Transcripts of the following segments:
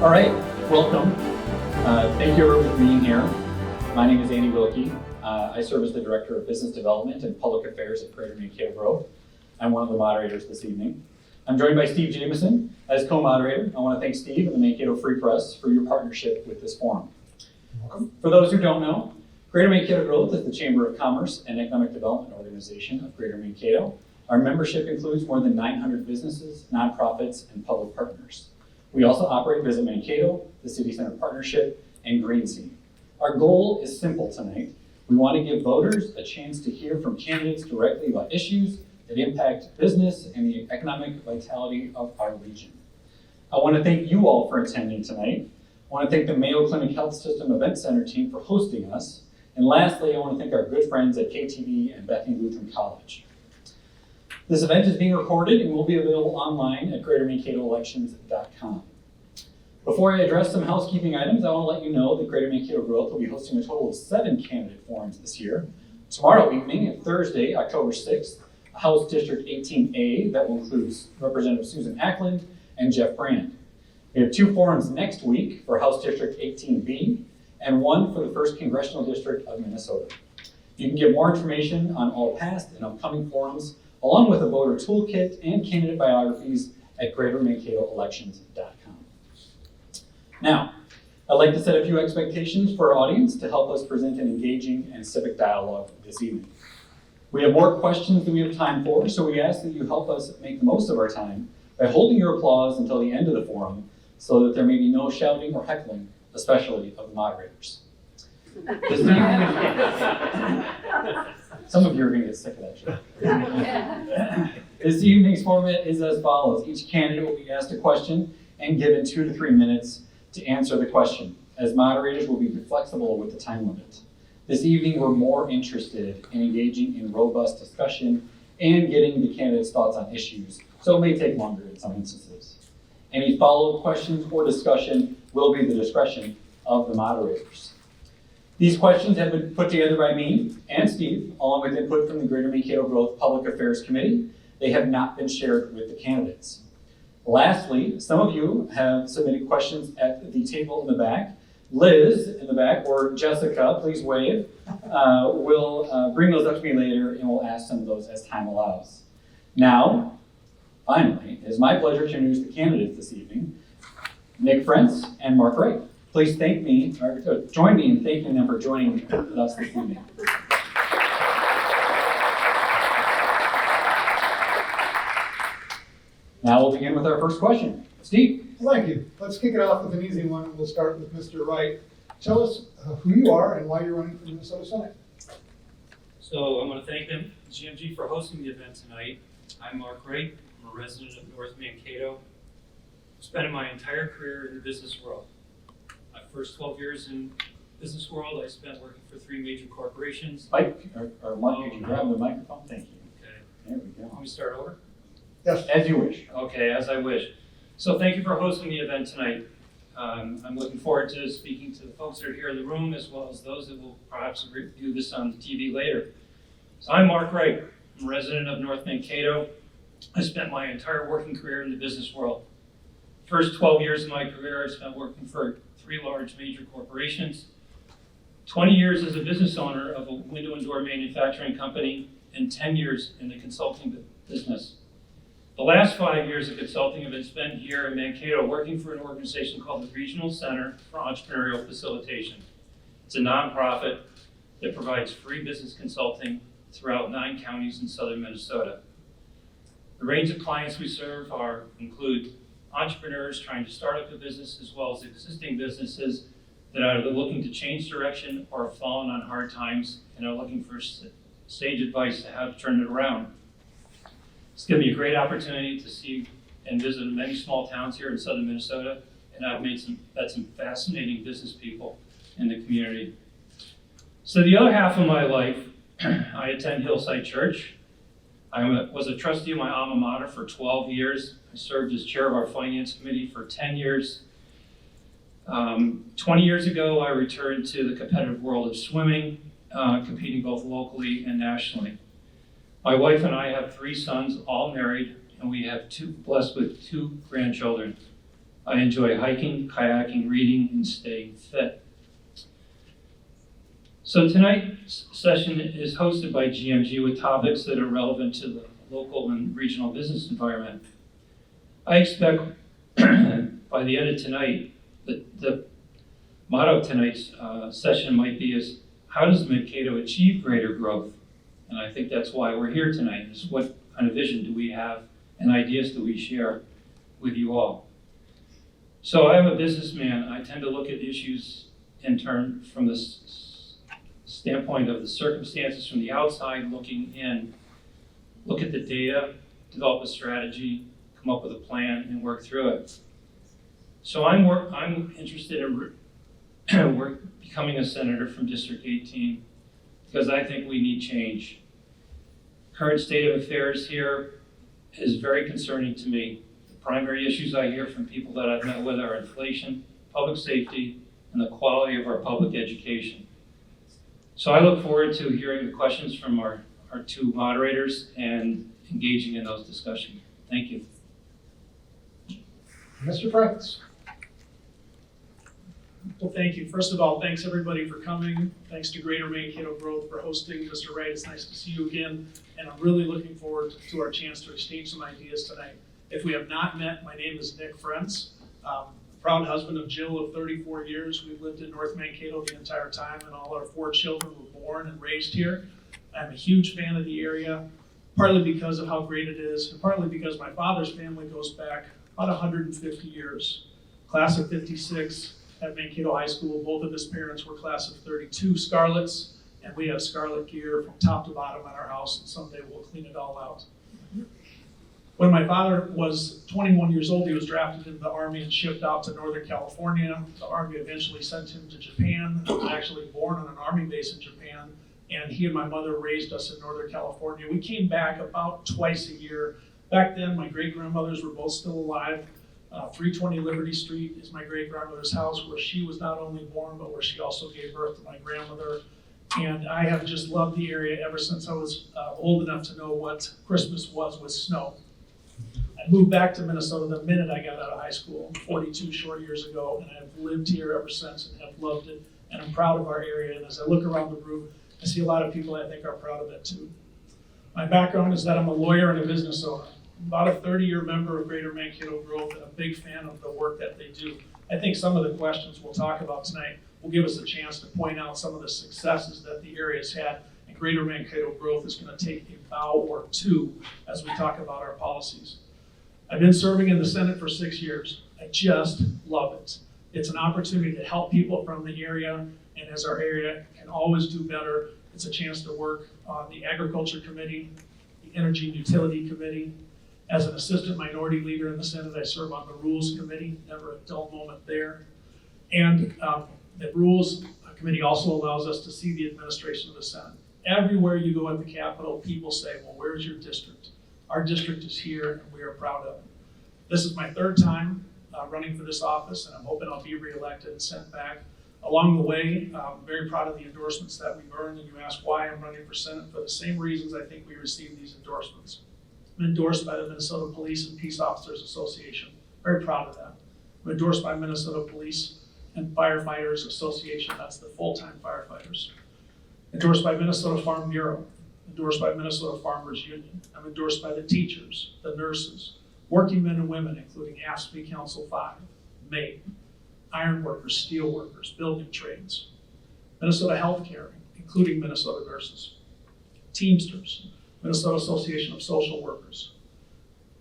All right, welcome. Thank you everyone for being here. My name is Andy Wilkie. I serve as the Director of Business Development and Public Affairs at Greater Mankato Grove. I'm one of the moderators this evening. I'm joined by Steve Jameson as co-moderator. I want to thank Steve and the Mankato Free Press for your partnership with this forum. Welcome. For those who don't know, Greater Mankato Grove is the Chamber of Commerce and Economic Development Organization of Greater Mankato. Our membership includes more than 900 businesses, nonprofits, and public partners. We also operate Visit Mankato, the City Center Partnership, and Green Scene. Our goal is simple tonight. We want to give voters a chance to hear from candidates directly about issues that impact business and the economic vitality of our region. I want to thank you all for attending tonight. I want to thank the Mayo Clinic Health System Event Center team for hosting us. And lastly, I want to thank our good friends at KTV and Bethany Lutheran College. This event is being recorded and will be available online at greatermankatoelections.com. Before I address some housekeeping items, I want to let you know that Greater Mankato Growth will be hosting a total of 7 candidate forums this year. Tomorrow evening and Thursday, October 6th, House District 18A that will include Representative Susan Ackland and Jeff Brand. We have 2 forums next week for House District 18B and 1 for the 1st Congressional District of Minnesota. You can get more information on all past and upcoming forums, along with a voter toolkit and candidate biographies at greatermankatoelections.com. Now, I'd like to set a few expectations for our audience to help us present an engaging and civic dialogue this evening. We have more questions than we have time for, so we ask that you help us make the most of our time by holding your applause until the end of the forum so that there may be no shouting or heckling, especially of the moderators. This evening, some of you are going to get sick of that shit. This evening's format is as follows. Each candidate will be asked a question and given 2 to 3 minutes to answer the question. As moderators, we'll be flexible with the time limit. This evening, we're more interested in engaging in robust discussion and getting the candidates' thoughts on issues, so it may take longer in some instances. Any follow-up questions or discussion will be the discretion of the moderators. These questions have been put together by me and Steve, along with input from the Greater Mankato Growth Public Affairs Committee. They have not been shared with the candidates. Lastly, some of you have submitted questions at the table in the back. Liz in the back, or Jessica, please wave. We'll bring those up to me later and we'll ask some of those as time allows. Now, finally, it is my pleasure to introduce the candidates this evening, Nick Frentz and Mark Wright. Please join me in thanking them for joining us this evening. Now we'll begin with our first question. Steve. Thank you. Let's kick it off with an easy one. We'll start with Mr. Wright. Tell us who you are and why you're running for Minnesota Senate. So I'm going to thank them, GMG, for hosting the event tonight. I'm Mark Wright. I'm a resident of North Mankato. I've spent my entire career in the business world. My first 12 years in business world, I spent working for 3 major corporations. Mike, or Mark, you can grab the microphone. Thank you. Okay. There we go. Let me start over. Yes. As you wish. Okay, as I wish. So thank you for hosting the event tonight. I'm looking forward to speaking to the folks that are here in the room, as well as those that will perhaps review this on TV later. So I'm Mark Wright. I'm a resident of North Mankato. I spent my entire working career in the business world. First 12 years of my career, I spent working for 3 large major corporations, 20 years as a business owner of a window and door manufacturing company, and 10 years in the consulting business. The last 5 years of consulting have been spent here in Mankato working for an organization called the Regional Center for Entrepreneurial Facilitation. It's a nonprofit that provides free business consulting throughout 9 counties in southern Minnesota. The range of clients we serve include entrepreneurs trying to start up a business, as well as existing businesses that are either looking to change direction or have fallen on hard times and are looking for sage advice to how to turn it around. It's given me a great opportunity to see and visit many small towns here in southern Minnesota, and I've met some fascinating business people in the community. So the other half of my life, I attend Hillside Church. I was a trustee of my alma mater for 12 years. I served as chair of our finance committee for 10 years. 20 years ago, I returned to the competitive world of swimming, competing both locally and nationally. My wife and I have 3 sons, all married, and we have blessed with 2 grandchildren. I enjoy hiking, kayaking, reading, and staying fit. So tonight's session is hosted by GMG with topics that are relevant to the local and regional business environment. I expect by the end of tonight, the motto of tonight's session might be is, how does Mankato achieve greater growth? And I think that's why we're here tonight, is what kind of vision do we have and ideas do we share with you all? So I'm a businessman. I tend to look at issues in turn from the standpoint of the circumstances from the outside looking in, look at the data, develop a strategy, come up with a plan, and work through it. So I'm interested in becoming a senator from District 18 because I think we need change. Current state of affairs here is very concerning to me. The primary issues I hear from people that I've met with are inflation, public safety, and the quality of our public education. So I look forward to hearing the questions from our two moderators and engaging in those discussions. Thank you. Mr. Francis. Well, thank you. First of all, thanks everybody for coming. Thanks to Greater Mankato Growth for hosting. Mr. Wright, it's nice to see you again. And I'm really looking forward to our chance to exchange some ideas tonight. If we have not met, my name is Nick Frentz. Proud husband of Jill of 34 years. We've lived in North Mankato the entire time, and all our 4 children were born and raised here. I'm a huge fan of the area, partly because of how great it is, and partly because my father's family goes back about 150 years. Class of 56 at Mankato High School. Both of his parents were class of 32 Scarlets, and we have Scarlet gear from top to bottom at our house, and someday we'll clean it all out. When my father was 21 years old, he was drafted into the Army and shipped out to Northern California. The Army eventually sent him to Japan. He was actually born on an Army base in Japan, and he and my mother raised us in Northern California. We came back about twice a year. Back then, my great-grandmothers were both still alive. 320 Liberty Street is my great-grandmother's house, where she was not only born, but where she also gave birth to my grandmother. And I have just loved the area ever since I was old enough to know what Christmas was with snow. I moved back to Minnesota the minute I got out of high school, 42 short years ago, and I've lived here ever since and have loved it. And I'm proud of our area, and as I look around the room, I see a lot of people I think are proud of it too. My background is that I'm a lawyer and a business owner. I'm about a 30-year member of Greater Mankato Growth and a big fan of the work that they do. I think some of the questions we'll talk about tonight will give us a chance to point out some of the successes that the area's had, and Greater Mankato Growth is going to take a bow or two as we talk about our policies. I've been serving in the Senate for 6 years. I just love it. It's an opportunity to help people from the area, and as our area can always do better, it's a chance to work on the Agriculture Committee, the Energy and Utility Committee. As an assistant minority leader in the Senate, I serve on the Rules Committee, never a dull moment there. And the Rules Committee also allows us to see the administration of the Senate. Everywhere you go at the Capitol, people say, well, where's your district? Our district is here, and we are proud of it. This is my 3rd time running for this office, and I'm hoping I'll be reelected and sent back. Along the way, I'm very proud of the endorsements that we've earned, and you ask why I'm running for Senate. For the same reasons I think we received these endorsements. I'm endorsed by the Minnesota Police and Peace Officers Association. Very proud of that. I'm endorsed by Minnesota Police and Firefighters Association. That's the full-time firefighters. Endorsed by Minnesota Farm Bureau. Endorsed by Minnesota Farmers Union. I'm endorsed by the teachers, the nurses, working men and women, including AFSCME Council 5, Mayo, iron workers, steel workers, building trades, Minnesota Healthcare, including Minnesota nurses, Teamsters, Minnesota Association of Social Workers.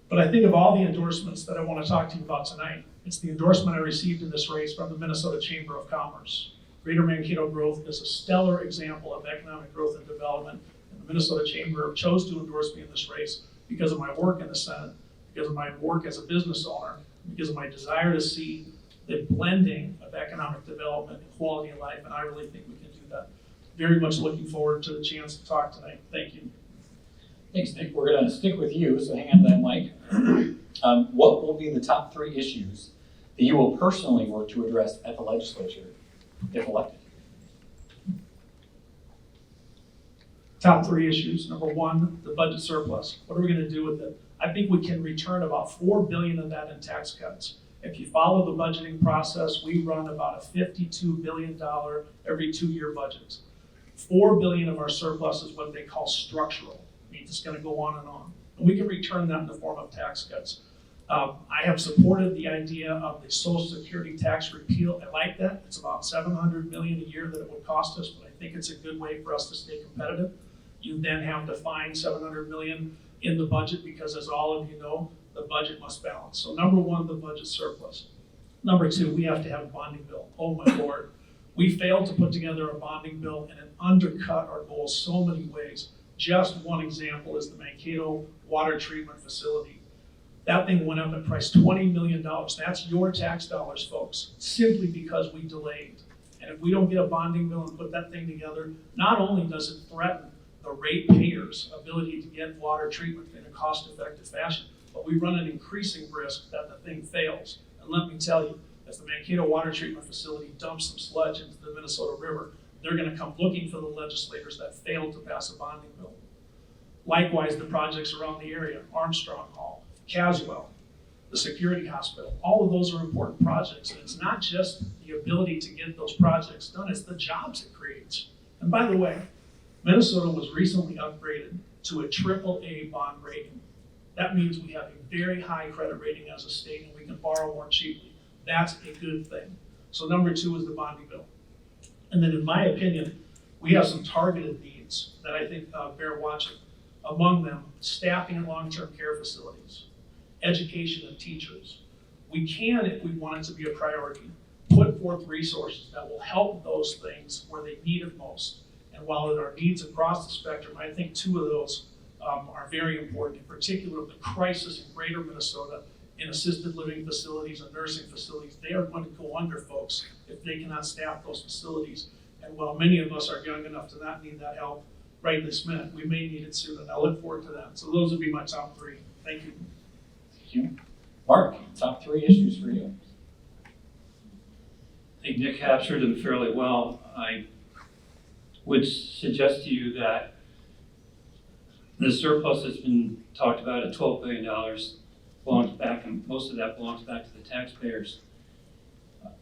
But I think of all the endorsements that I want to talk to you about tonight, it's the endorsement I received in this race from the Minnesota Chamber of Commerce. Greater Mankato Growth is a stellar example of economic growth and development, and the Minnesota Chamber chose to endorse me in this race because of my work in the Senate, because of my work as a business owner, because of my desire to see the blending of economic development and quality of life, and I really think we can do that. Very much looking forward to the chance to talk tonight. Thank you. Thanks, Nick. We're going to stick with you, so hang on to that mic. What will be the top 3 issues that you will personally work to address at the legislature if elected? Top 3 issues. Number 1, the budget surplus. What are we going to do with it? I think we can return about $4 billion of that in tax cuts. If you follow the budgeting process, we run about a $52 billion every 2-year budget. $4 billion of our surplus is what they call structural. Means it's gonna go on and on. And we can return that in the form of tax cuts. I have supported the idea of the Social Security tax repeal. I like that. It's about $700 million a year that it would cost us, but I think it's a good way for us to stay competitive. You then have to find $700 million in the budget because, as all of you know, the budget must balance. So number one, the budget surplus. Number two, we have to have a bonding bill. Oh my Lord. We failed to put together a bonding bill and it undercut our goals so many ways. Just one example is the Mankato water treatment facility. That thing went up in price $20 million. That's your tax dollars, folks, simply because we delayed. And if we don't get a bonding bill and put that thing together, not only does it threaten the ratepayers' ability to get water treatment in a cost-effective fashion, but we run an increasing risk that the thing fails. And let me tell you, if the Mankato water treatment facility dumps some sludge into the Minnesota River, they're gonna come looking for the legislators that failed to pass a bonding bill. Likewise, the projects around the area, Armstrong Hall, Caswell, the security hospital, all of those are important projects. And it's not just the ability to get those projects done, it's the jobs it creates. And by the way, Minnesota was recently upgraded to a AAA bond rating. That means we have a very high credit rating as a state and we can borrow more cheaply. That's a good thing. So number two is the bonding bill. And then in my opinion, we have some targeted needs that I think bear watching. Among them, staffing in long-term care facilities, education of teachers. We can, if we want it to be a priority, put forth resources that will help those things where they need it most. And while there are needs across the spectrum, I think two of those are very important, in particular the crisis in greater Minnesota in assisted living facilities and nursing facilities. They are going to go under, folks, if they cannot staff those facilities. And while many of us are young enough to not need that help right this minute, we may need it soon, and I look forward to that. So those would be my top three. Thank you. Thank you. Mark, top 3 issues for you. I think Nick captured them fairly well. I would suggest to you that the surplus that's been talked about at $12 billion belongs back, and most of that belongs back to the taxpayers.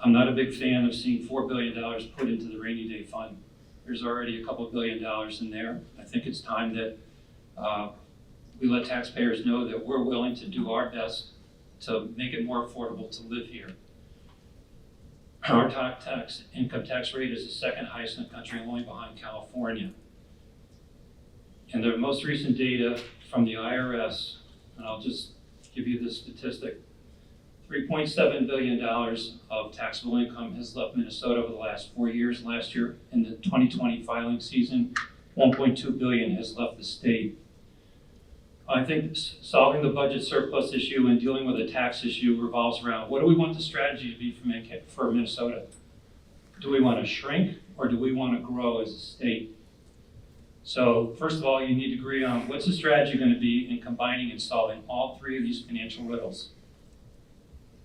I'm not a big fan of seeing $4 billion put into the rainy day fund. There's already a couple $1 billion in there. I think it's time that we let taxpayers know that we're willing to do our best to make it more affordable to live here. Our income tax rate is the second highest in the country, only behind California. And the most recent data from the IRS, and I'll just give you this statistic, $3.7 billion of taxable income has left Minnesota over the last 4 years. Last year, in the 2020 filing season, $1.2 billion has left the state. I think solving the budget surplus issue and dealing with a tax issue revolves around what do we want the strategy to be for Minnesota? Do we want to shrink or do we want to grow as a state? So first of all, you need to agree on what's the strategy going to be in combining and solving all 3 of these financial riddles.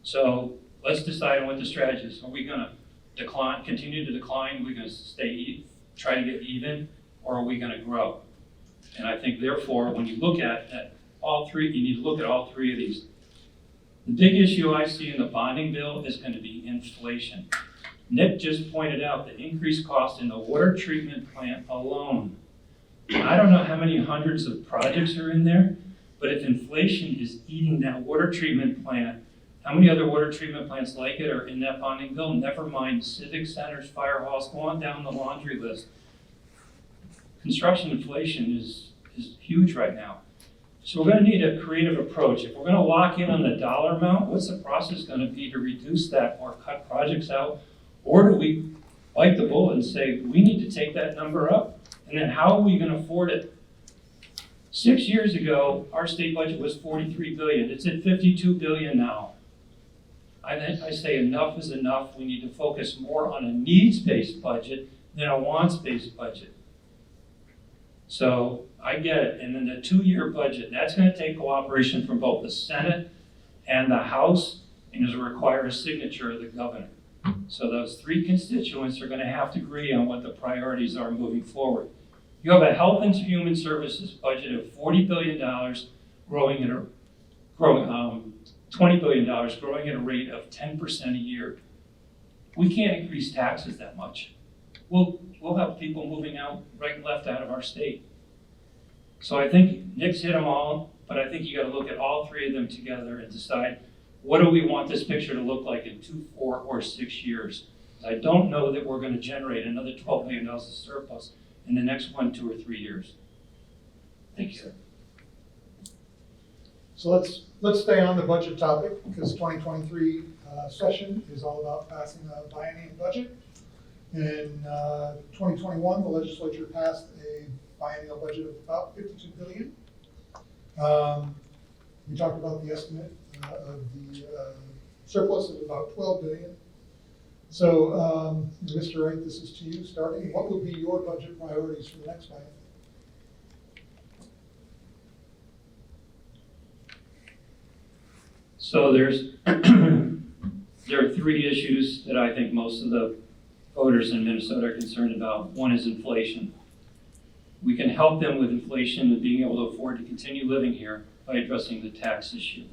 So let's decide on what the strategy is. Are we going to continue to decline? Are we going to try to get even, or are we going to grow? And I think, therefore, when you look at all 3, you need to look at all 3 of these. The big issue I see in the bonding bill is going to be inflation. Nick just pointed out the increased cost in the water treatment plant alone. I don't know how many hundreds of projects are in there, but if inflation is eating that water treatment plant, how many other water treatment plants like it are in that bonding bill? Never mind civic centers, fire halls, go on down the laundry list. Construction inflation is huge right now. So we're going to need a creative approach. If we're going to lock in on the dollar amount, what's the process going to be to reduce that or cut projects out? Or do we bite the bullet and say, we need to take that number up? And then how are we going to afford it? 6 years ago, our state budget was $43 billion. It's at $52 billion now. I say enough is enough. We need to focus more on a needs-based budget than a wants-based budget. So I get it. And then the 2-year budget, that's going to take cooperation from both the Senate and the House, and is require a signature of the governor. So those 3 constituents are going to have to agree on what the priorities are moving forward. You have a Health and Human Services budget of $40 billion, growing $20 billion, growing at a rate of 10% a year. We can't increase taxes that much. We'll have people moving out right and left out of our state. So I think Nick's hit them all, but I think you got to look at all three of them together and decide, what do we want this picture to look like in 2, 4, or 6 years? I don't know that we're going to generate another $12 million of surplus in the next 1, 2, or 3 years. Thank you, sir. So let's stay on the budget topic, because 2023 session is all about passing a biennium budget. In 2021, the legislature passed a biennial budget of about $52 billion. We talked about the estimate of the surplus of about $12 billion. So, Mr. Wright, this is to you starting. What would be your budget priorities for the next biennium? So there are 3 issues that I think most of the voters in Minnesota are concerned about. One is inflation. We can help them with inflation and being able to afford to continue living here by addressing the tax issue.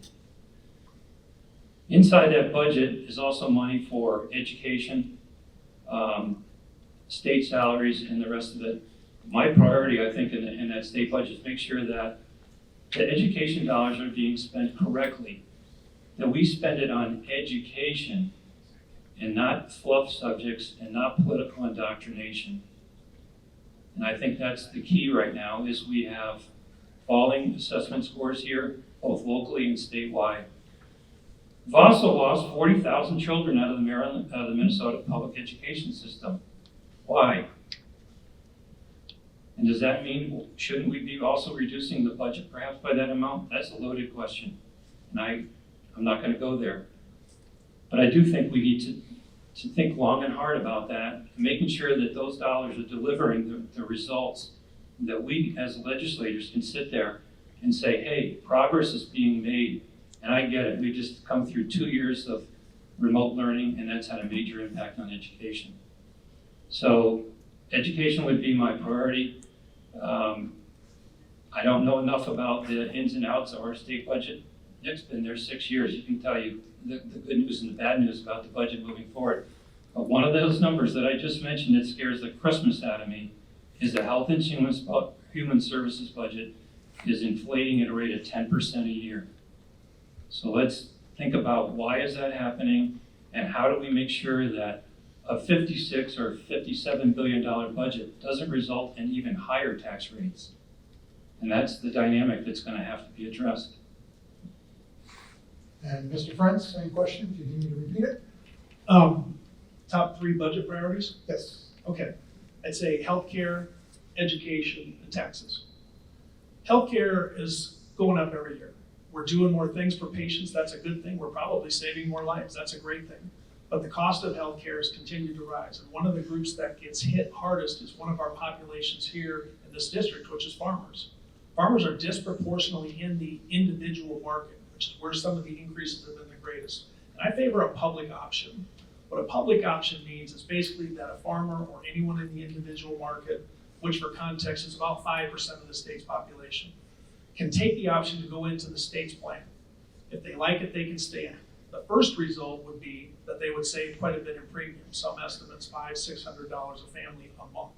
Inside that budget is also money for education, state salaries, and the rest of it. My priority, I think, in that state budget is make sure that the education dollars are being spent correctly, that we spend it on education and not fluff subjects and not political indoctrination. And I think that's the key right now, is we have falling assessment scores here, both locally and statewide. We've also lost 40,000 children out of the Minnesota public education system. Why? And does that mean, shouldn't we be also reducing the budget perhaps by that amount? That's a loaded question. And I'm not going to go there. But I do think we need to think long and hard about that, making sure that those dollars are delivering the results, that we as legislators can sit there and say, hey, progress is being made. And I get it, we just come through 2 years of remote learning, and that's had a major impact on education. So education would be my priority. I don't know enough about the ins and outs of our state budget. Nick's been there 6 years. He can tell you the good news and the bad news about the budget moving forward. But one of those numbers that I just mentioned that scares the Christmas out of me is the Health and Human Services budget is inflating at a rate of 10% a year. So let's think about, why is that happening, and how do we make sure that a $56 or $57 billion budget doesn't result in even higher tax rates? And that's the dynamic that's going to have to be addressed. And Mr. Friends, any questions? Do you need me to repeat it? Top 3 budget priorities? Yes. Okay. I'd say healthcare, education, and taxes. Healthcare is going up every year. We're doing more things for patients. That's a good thing. We're probably saving more lives. That's a great thing. But the cost of healthcare has continued to rise. And one of the groups that gets hit hardest is one of our populations here in this district, which is farmers. Farmers are disproportionately in the individual market, which is where some of the increases have been the greatest. And I favor a public option. What a public option means is basically that a farmer or anyone in the individual market, which for context is about 5% of the state's population, can take the option to go into the state's plan. If they like it, they can stay in it. The first result would be that they would save quite a bit in premium. Some estimates $500, $600 a family a month.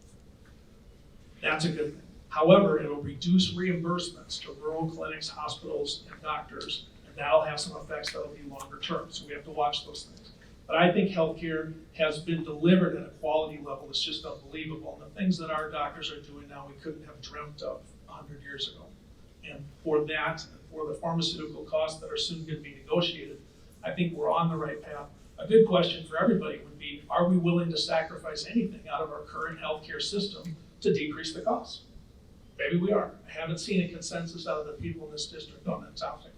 That's a good thing. However, it'll reduce reimbursements to rural clinics, hospitals, and doctors, and that'll have some effects that'll be longer term. So we have to watch those things. But I think healthcare has been delivered at a quality level that's just unbelievable. And the things that our doctors are doing now, we couldn't have dreamt of 100 years ago. And for that, and for the pharmaceutical costs that are soon going to be negotiated, I think we're on the right path. A good question for everybody would be, are we willing to sacrifice anything out of our current healthcare system to decrease the costs? Maybe we are. I haven't seen a consensus out of the people in this district on that topic.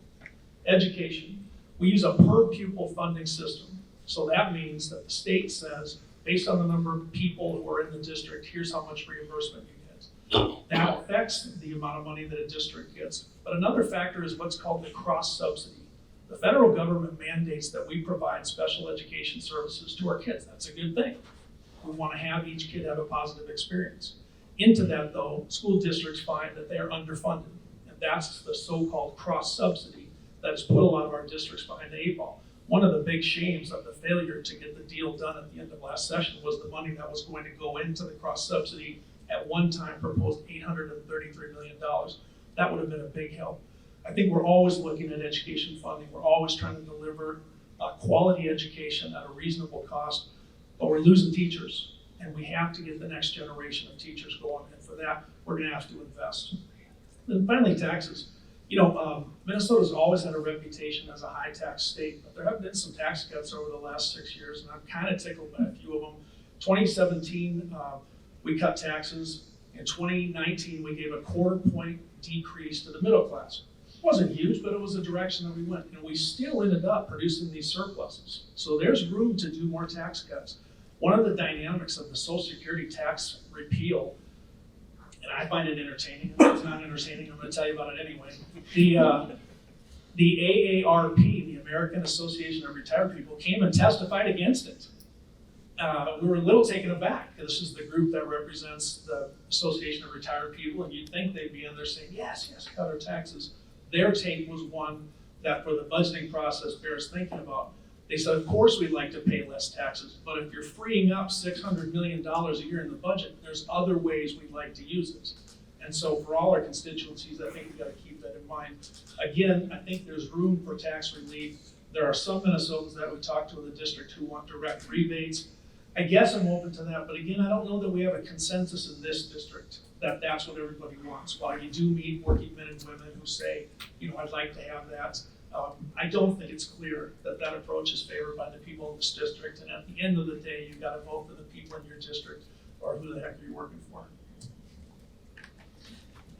Education. We use a per pupil funding system. So that means that the state says, based on the number of people who are in the district, here's how much reimbursement you get. That affects the amount of money that a district gets. But another factor is what's called the cross subsidy. The federal government mandates that we provide special education services to our kids. That's a good thing. We want to have each kid have a positive experience. Into that, though, school districts find that they are underfunded. And that's the so-called cross subsidy that has put a lot of our districts behind the 8 ball. One of the big shames of the failure to get the deal done at the end of last session was the money that was going to go into the cross subsidy at one time proposed $833 million. That would have been a big help. I think we're always looking at education funding. We're always trying to deliver quality education at a reasonable cost, but we're losing teachers, and we have to get the next generation of teachers going, and for that, we're gonna have to invest. Then finally, taxes. Minnesota's always had a reputation as a high tax state, but there have been some tax cuts over the last 6 years, and I'm kind of tickled by a few of them. 2017, we cut taxes. In 2019, we gave a 1/4 point decrease to the middle class. It wasn't huge, but it was the direction that we went, and we still ended up producing these surpluses. So there's room to do more tax cuts. One of the dynamics of the Social Security tax repeal, and I find it entertaining. If it's not entertaining, I'm going to tell you about it anyway. The AARP, the American Association of Retired People, came and testified against it. We were a little taken aback. This is the group that represents the Association of Retired People, and you'd think they'd be in there saying, yes, cut our taxes. Their take was one that for the budgeting process bears thinking about. They said, of course we'd like to pay less taxes, but if you're freeing up $600 million a year in the budget, there's other ways we'd like to use it. And so for all our constituencies, I think we've got to keep that in mind. Again, I think there's room for tax relief. There are some Minnesotans that we talked to in the district who want direct rebates. I guess I'm open to that, but again, I don't know that we have a consensus in this district that that's what everybody wants. While you do meet working men and women who say, I'd like to have that, I don't think it's clear that that approach is favored by the people in this district. And at the end of the day, you've got to vote for the people in your district or who the heck are you working for.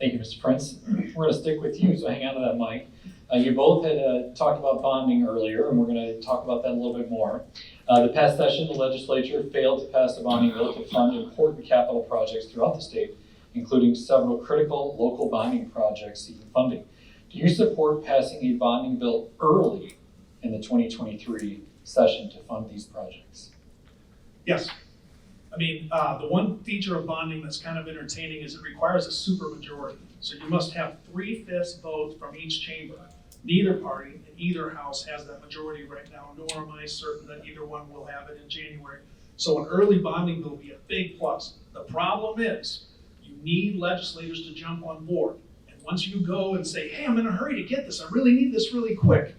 Thank you, Mr. Prince. We're going to stick with you, so hang on to that mic. You both had talked about bonding earlier, and we're going to talk about that a little bit more. The past session, the legislature failed to pass a bonding bill to fund important capital projects throughout the state, including several critical local bonding projects seeking funding. Do you support passing a bonding bill early in the 2023 session to fund these projects? Yes. The one feature of bonding that's kind of entertaining is it requires a supermajority. So you must have 3/5 votes from each chamber. Neither party in either house has that majority right now, nor am I certain that either one will have it in January. So an early bonding bill will be a big plus. The problem is you need legislators to jump on board. And once you go and say, hey, I'm in a hurry to get this, I really need this really quick,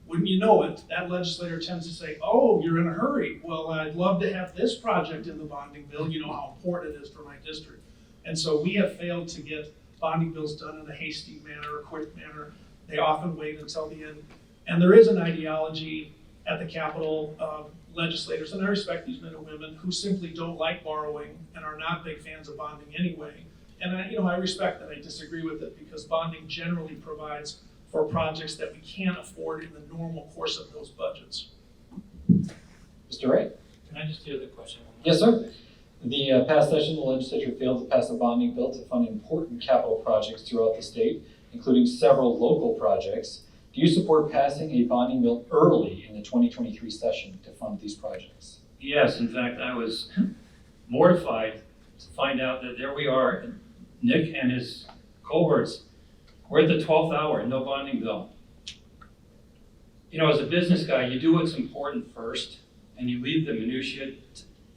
wouldn't you know it, that legislator tends to say, oh, you're in a hurry. Well, I'd love to have this project in the bonding bill. You know how important it is for my district. And so we have failed to get bonding bills done in a hasty manner, a quick manner. They often wait until the end. And there is an ideology at the Capitol of legislators, and I respect these men and women who simply don't like borrowing and are not big fans of bonding anyway. And I respect that. I disagree with it because bonding generally provides for projects that we can't afford in the normal course of those budgets. Mr. Wright? Can I just do the question? Yes, sir. The past session, the legislature failed to pass a bonding bill to fund important capital projects throughout the state, including several local projects. Do you support passing a bonding bill early in the 2023 session to fund these projects? Yes, in fact, I was mortified to find out that there we are, Nick and his cohorts, we're at the 12th hour, no bonding bill. As a business guy, you do what's important first, and you leave the minutiae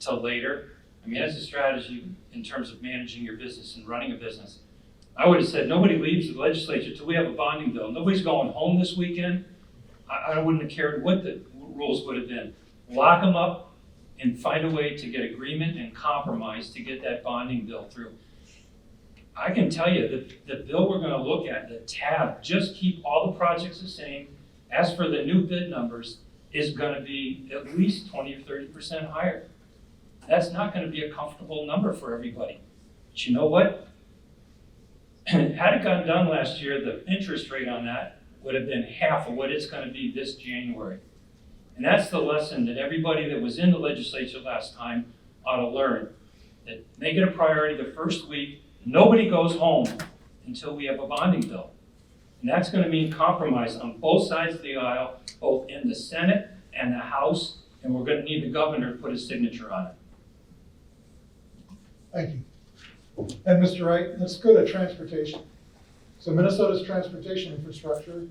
till later. That's a strategy in terms of managing your business and running a business. I would have said, nobody leaves the legislature till we have a bonding bill. Nobody's going home this weekend. I wouldn't have cared what the rules would have been. Lock them up and find a way to get agreement and compromise to get that bonding bill through. I can tell you the bill we're going to look at, the tab, just keep all the projects the same. As for the new bid numbers, is going to be at least 20 or 30% higher. That's not going to be a comfortable number for everybody. But you know what? Had it gotten done last year, the interest rate on that would have been half of what it's going to be this January. And that's the lesson that everybody that was in the legislature last time ought to learn. That make it a priority the first week. Nobody goes home until we have a bonding bill. And that's going to mean compromise on both sides of the aisle, both in the Senate and the House, and we're going to need the governor to put his signature on it. Thank you. And Mr. Wright, let's go to transportation. So Minnesota's transportation infrastructure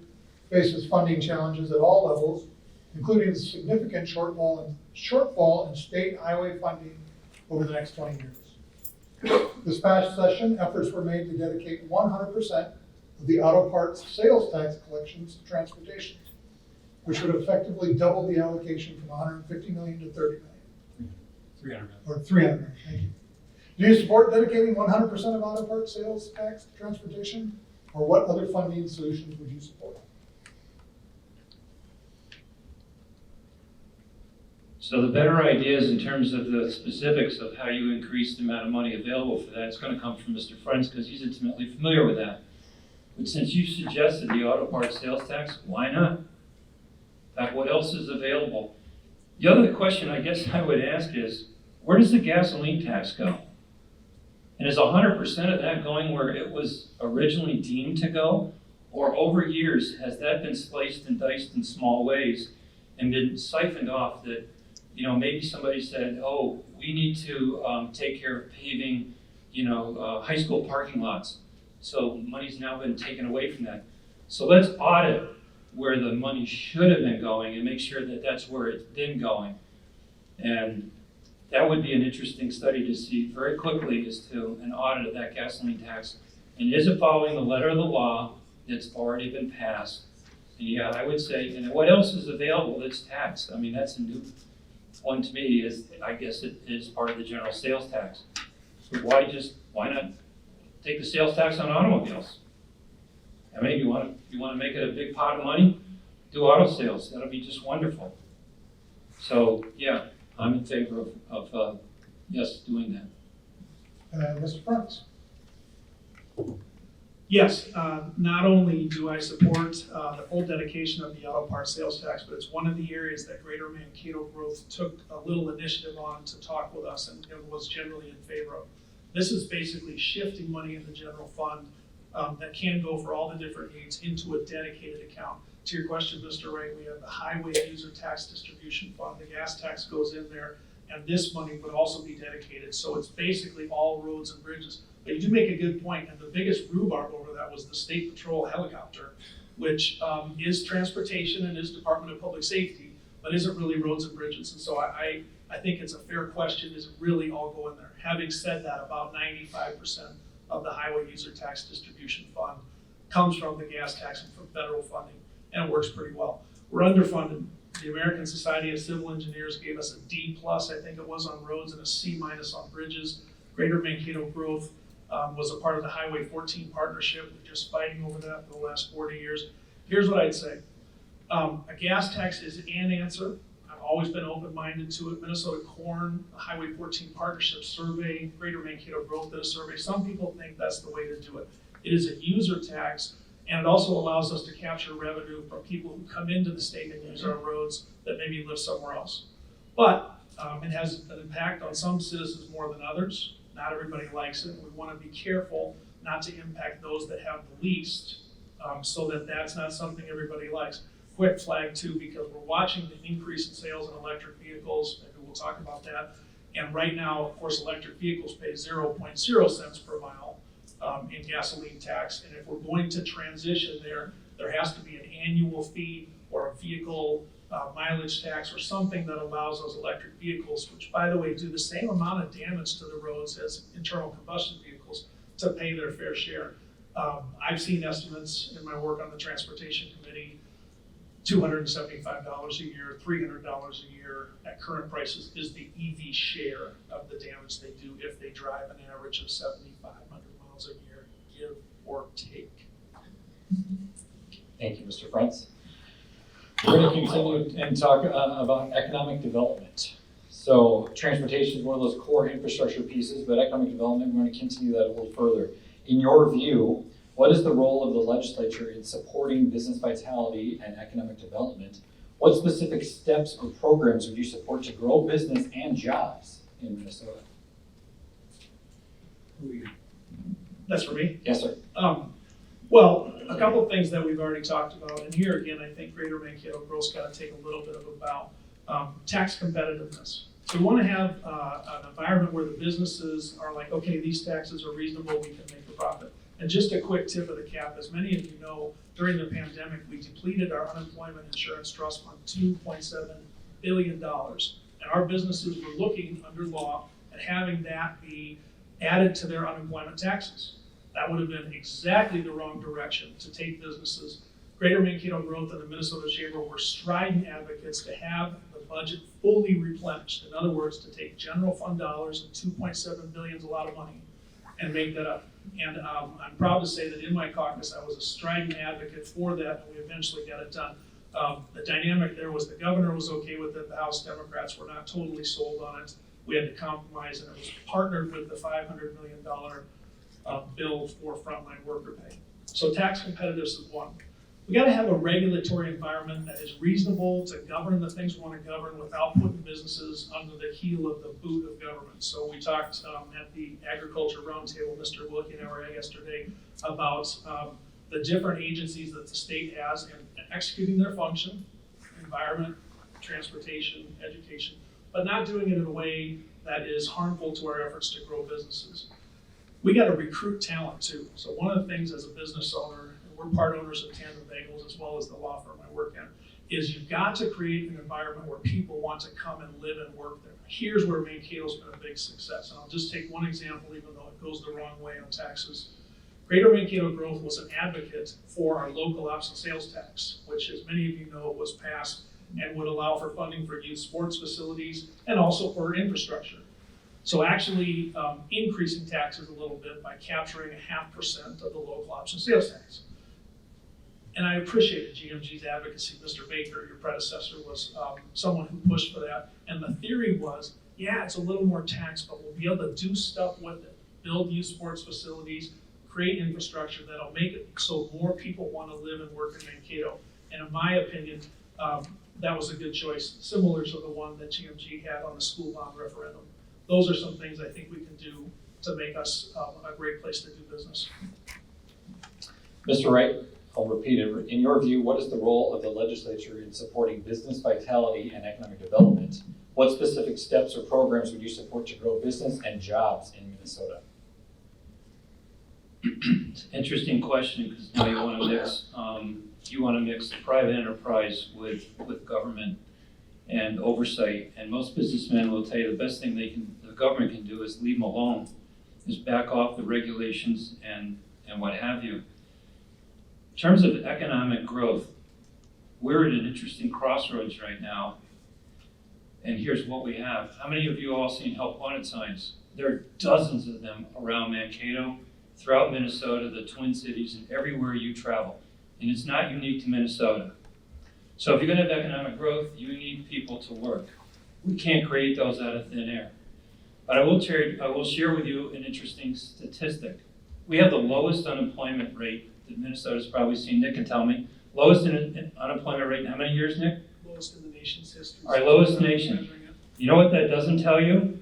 faces funding challenges at all levels, including a significant shortfall in state highway funding over the next 20 years. This past session, efforts were made to dedicate 100% of the auto parts sales tax collections to transportation, which would effectively double the allocation from 150 million to 30 million. 300. Or 300 million, thank you. Do you support dedicating 100% of auto parts sales tax to transportation? Or what other funding solutions would you support? So the better ideas in terms of the specifics of how you increase the amount of money available for that, it's going to come from Mr. Friends because he's intimately familiar with that. But since you suggested the auto parts sales tax, why not? In fact, what else is available? The other question I guess I would ask is, where does the gasoline tax go? And is 100% of that going where it was originally deemed to go? Or over years, has that been sliced and diced in small ways and been siphoned off that, maybe somebody said, oh, we need to take care of paving, high school parking lots. So money's now been taken away from that. So let's audit where the money should have been going and make sure that that's where it's been going. And that would be an interesting study to see very quickly as to an audit of that gasoline tax. And is it following the letter of the law that's already been passed? And yeah, I would say, and what else is available that's taxed? I mean, that's a new one to me, I guess it is part of the general sales tax. So why not take the sales tax on automobiles? I mean, you want to make it a big pot of money? Do auto sales. That'll be just wonderful. So yeah, I'm in favor of yes, doing that. Mr. Frantz? Yes, not only do I support the full dedication of the auto parts sales tax, but it's one of the areas that Greater Mankato Growth took a little initiative on to talk with us and was generally in favor of. This is basically shifting money in the general fund that can go for all the different needs into a dedicated account. To your question, Mr. Wright, we have the highway user tax distribution fund. The gas tax goes in there, and this money would also be dedicated. So it's basically all roads and bridges. But you do make a good point, and the biggest rhubarb over that was the State Patrol helicopter, which is transportation and is Department of Public Safety, but isn't really roads and bridges. And so I think it's a fair question, is it really all go in there? Having said that, about 95% of the highway user tax distribution fund comes from the gas tax and from federal funding, and it works pretty well. We're underfunded. The American Society of Civil Engineers gave us a D+, I think it was, on roads and a C- on bridges. Greater Mankato Growth was a part of the Highway 14 partnership. We're just fighting over that for the last 40 years. Here's what I'd say. A gas tax is an answer. I've always been open-minded to it. Minnesota Corn, the Highway 14 partnership survey, Greater Mankato Growth did a survey. Some people think that's the way to do it. It is a user tax, and it also allows us to capture revenue from people who come into the state and use our roads that maybe live somewhere else. But it has an impact on some citizens more than others. Not everybody likes it. We want to be careful not to impact those that have the least, so that that's not something everybody likes. Quick flag too, because we're watching the increase in sales in electric vehicles. Maybe we'll talk about that. And right now, of course, electric vehicles pay 0.0 cents per mile in gasoline tax. And if we're going to transition there has to be an annual fee or a vehicle mileage tax or something that allows those electric vehicles, which by the way do the same amount of damage to the roads as internal combustion vehicles, to pay their fair share. I've seen estimates in my work on the Transportation Committee, $275 a year, $300 a year at current prices is the EV share of the damage they do if they drive an average of 7,500 miles a year, give or take. Thank you, Mr. Frantz. We're going to continue and talk about economic development. So transportation is one of those core infrastructure pieces, but economic development, we're going to continue that a little further. In your view, what is the role of the legislature in supporting business vitality and economic development? What specific steps or programs would you support to grow business and jobs in Minnesota? That's for me. Yes, sir. Well, a couple of things that we've already talked about, and here again, I think Greater Mankato Growth's got to take a little bit of a bow. Tax competitiveness. So we want to have an environment where the businesses are like, okay, these taxes are reasonable, we can make a profit. And just a quick tip of the cap, as many of you know, during the pandemic, we depleted our unemployment insurance trust fund $2.7 billion. And our businesses were looking under law at having that be added to their unemployment taxes. That would have been exactly the wrong direction to take businesses. Greater Mankato Growth and the Minnesota Chamber were strident advocates to have the budget fully replenished. In other words, to take general fund dollars, and $2.7 billion is a lot of money, and make that up. And I'm proud to say that in my caucus, I was a strident advocate for that, and we eventually got it done. The dynamic there was the governor was okay with it, the House Democrats were not totally sold on it. We had to compromise, and it was partnered with the $500 million bill for frontline worker pay. So tax competitiveness is one. We got to have a regulatory environment that is reasonable to govern the things we want to govern without putting businesses under the heel of the boot of government. So we talked at the Agriculture Roundtable, Mr. Wilkie and I were at yesterday, about the different agencies that the state has and executing their function, environment, transportation, education, but not doing it in a way that is harmful to our efforts to grow businesses. We got to recruit talent too. So one of the things as a business owner, and we're part owners of Tandem Bagels as well as the law firm I work in, is you've got to create an environment where people want to come and live and work there. Here's where Mankato's been a big success. And I'll just take one example, even though it goes the wrong way on taxes. Greater Mankato Growth was an advocate for our local ops and sales tax, which, as many of you know, was passed and would allow for funding for youth sports facilities and also for infrastructure. So actually increasing taxes a little bit by capturing 0.5% of the local ops and sales tax. And I appreciated GMG's advocacy. Mr. Baker, your predecessor, was someone who pushed for that. And the theory was, yeah, it's a little more tax, but we'll be able to do stuff with it. Build youth sports facilities, create infrastructure that'll make it so more people want to live and work in Mankato. And in my opinion, that was a good choice, similar to the one that GMG had on the school bond referendum. Those are some things I think we can do to make us a great place to do business. Mr. Wright, I'll repeat it. In your view, what is the role of the legislature in supporting business vitality and economic development? What specific steps or programs would you support to grow business and jobs in Minnesota? It's an interesting question, because now you want to mix private enterprise with government and oversight. And most businessmen will tell you the best thing the government can do is leave them alone, is back off the regulations and what have you. In terms of economic growth, we're at an interesting crossroads right now. And here's what we have. How many of you all seen help wanted signs? There are dozens of them around Mankato, throughout Minnesota, the Twin Cities, and everywhere you travel. And it's not unique to Minnesota. So if you're going to have economic growth, you need people to work. We can't create those out of thin air. But I will share with you an interesting statistic. We have the lowest unemployment rate that Minnesota's probably seen. Nick can tell me. Lowest unemployment rate in how many years, Nick? Lowest in the nation's history. Our lowest nation. You know what that doesn't tell you?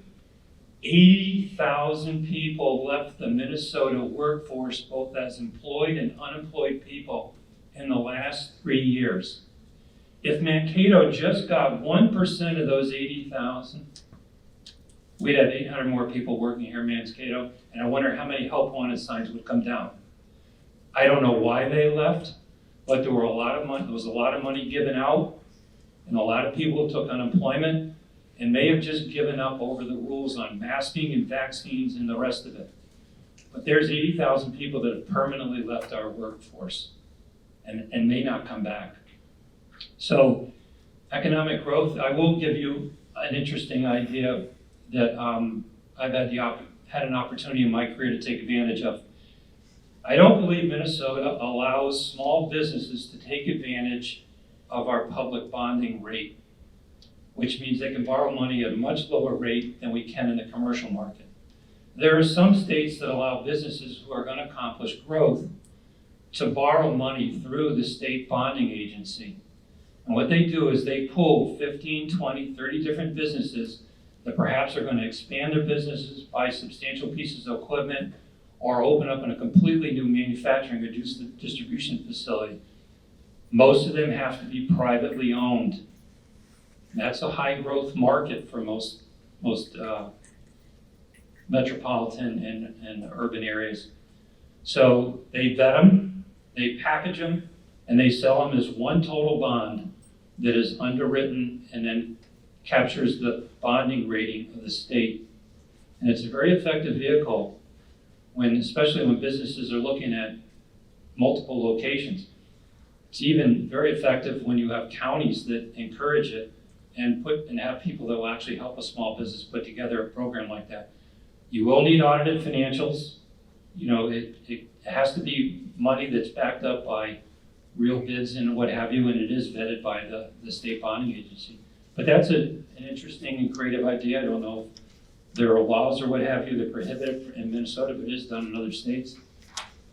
80,000 people left the Minnesota workforce, both as employed and unemployed people, in the last 3 years. If Mankato just got 1% of those 80,000, we'd have 800 more people working here in Mankato, and I wonder how many help wanted signs would come down. I don't know why they left, but there was a lot of money given out, and a lot of people took unemployment and may have just given up over the rules on masking and vaccines and the rest of it. But there's 80,000 people that have permanently left our workforce and may not come back. So economic growth, I will give you an interesting idea that I've had an opportunity in my career to take advantage of. I don't believe Minnesota allows small businesses to take advantage of our public bonding rate, which means they can borrow money at a much lower rate than we can in the commercial market. There are some states that allow businesses who are going to accomplish growth to borrow money through the state bonding agency. And what they do is they pull 15, 20, 30 different businesses that perhaps are going to expand their businesses, buy substantial pieces of equipment, or open up in a completely new manufacturing or distribution facility. Most of them have to be privately owned. That's a high growth market for most metropolitan and urban areas. So they vet them, they package them, and they sell them as one total bond that is underwritten and then captures the bonding rating of the state. And it's a very effective vehicle especially when businesses are looking at multiple locations. It's even very effective when you have counties that encourage it and have people that will actually help a small business put together a program like that. You will need audited financials. You know, it has to be money that's backed up by real bids and what have you, and it is vetted by the state bonding agency. But that's an interesting and creative idea. I don't know if there are laws or what have you that prohibit it in Minnesota, but it is done in other states.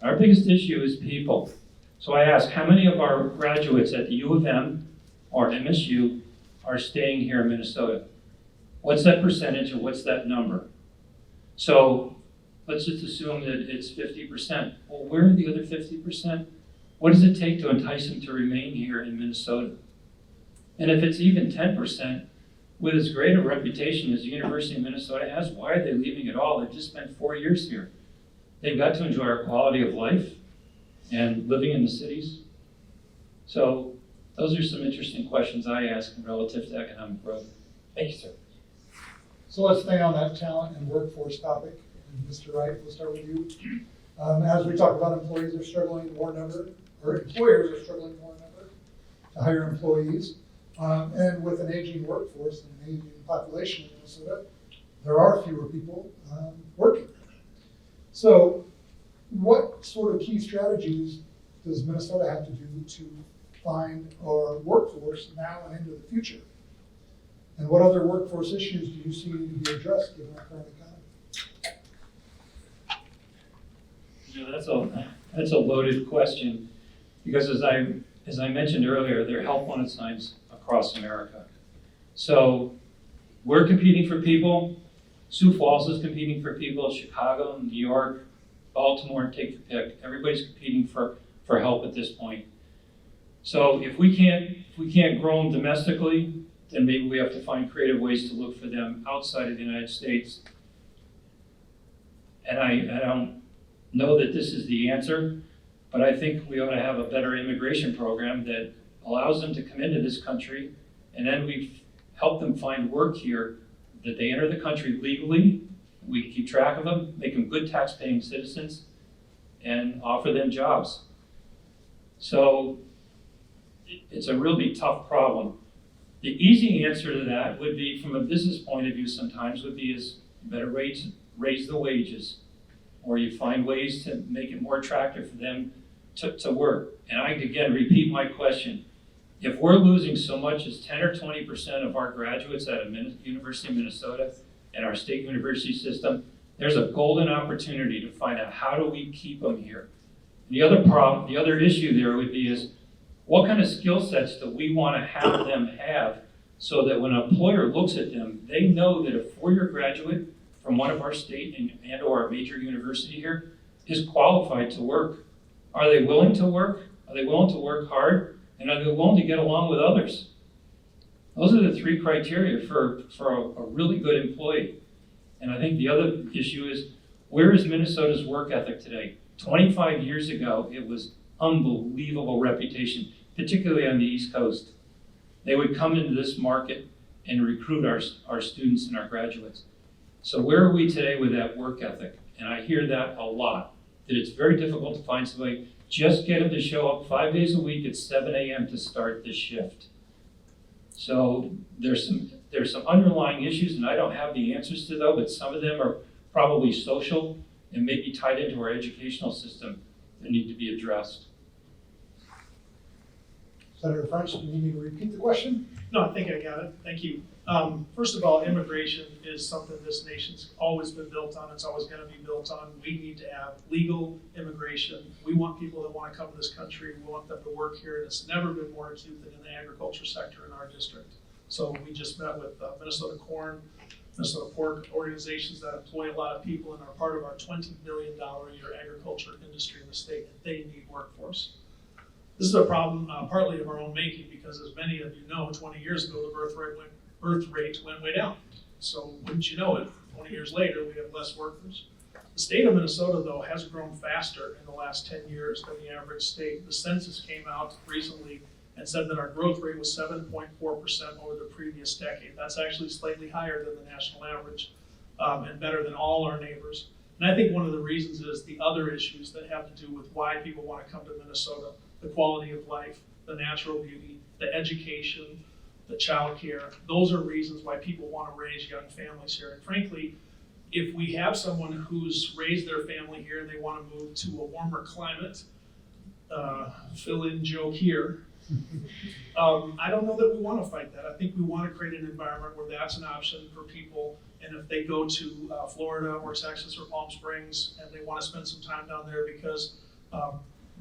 Our biggest issue is people. So I ask, how many of our graduates at the U of M or MSU are staying here in Minnesota? What's that percentage or what's that number? So let's just assume that it's 50%. Well, where are the other 50%? What does it take to entice them to remain here in Minnesota? And if it's even 10%, with as great a reputation as the University of Minnesota has, why are they leaving at all? They've just spent 4 years here. They've got to enjoy our quality of life and living in the cities. So those are some interesting questions I ask relative to economic growth. Thank you, sir. So let's stay on that talent and workforce topic. And Mr. Wright, we'll start with you. As we talk about employees are struggling more than ever, or employers are struggling more than ever to hire employees. And with an aging workforce and an aging population in Minnesota, there are fewer people working. So what sort of key strategies does Minnesota have to do to find our workforce now and into the future? And what other workforce issues do you see need to be addressed given our current economy? You know, that's a loaded question, because as I mentioned earlier, there are help wanted signs across America. So we're competing for people. Sioux Falls is competing for people. Chicago, New York, Baltimore, take your pick. Everybody's competing for help at this point. So if we can't grow them domestically, then maybe we have to find creative ways to look for them outside of the United States. And I don't know that this is the answer, but I think we ought to have a better immigration program that allows them to come into this country, and then we help them find work here, that they enter the country legally. We keep track of them, make them good tax-paying citizens, and offer them jobs. So it's a really tough problem. The easy answer to that would be, from a business point of view sometimes, would be is you better raise the wages, or you find ways to make it more attractive for them to work. And I, again, repeat my question. If we're losing so much as 10 or 20% of our graduates at a University of Minnesota and our state university system, there's a golden opportunity to find out how do we keep them here. The other issue there would be is, what kind of skill sets do we want to have them have so that when an employer looks at them, they know that a four-year graduate from one of our state and or a major university here is qualified to work. Are they willing to work? Are they willing to work hard? And are they willing to get along with others? Those are the three criteria for a really good employee. And I think the other issue is, where is Minnesota's work ethic today? 25 years ago, it was unbelievable reputation, particularly on the East Coast. They would come into this market and recruit our students and our graduates. So where are we today with that work ethic? And I hear that a lot, that it's very difficult to find somebody. Just get them to show up 5 days a week at 7 a.m. to start the shift. So there's some underlying issues, and I don't have the answers to those, but some of them are probably social and maybe tied into our educational system that need to be addressed. Senator French, do you need me to repeat the question? No, I think I got it. Thank you. First of all, immigration is something this nation's always been built on. It's always going to be built on. We need to have legal immigration. We want people that want to come to this country. We want them to work here. And it's never been more acute than in the agriculture sector in our district. So we just met with Minnesota Corn, Minnesota Pork organizations that employ a lot of people and are part of our $20 billion a year agriculture industry in the state, and they need workforce. This is a problem partly of our own making, because as many of you know, 20 years ago, the birth rate went way down. So wouldn't you know it, 20 years later, we have less workers. The state of Minnesota, though, has grown faster in the last 10 years than the average state. The census came out recently and said that our growth rate was 7.4% over the previous decade. That's actually slightly higher than the national average, and better than all our neighbors. And I think one of the reasons is the other issues that have to do with why people want to come to Minnesota: the quality of life, the natural beauty, the education, the childcare. Those are reasons why people want to raise young families here. And frankly, if we have someone who's raised their family here and they want to move to a warmer climate, fill in joke here, I don't know that we want to fight that. I think we want to create an environment where that's an option for people. And if they go to Florida or Texas or Palm Springs and they want to spend some time down there because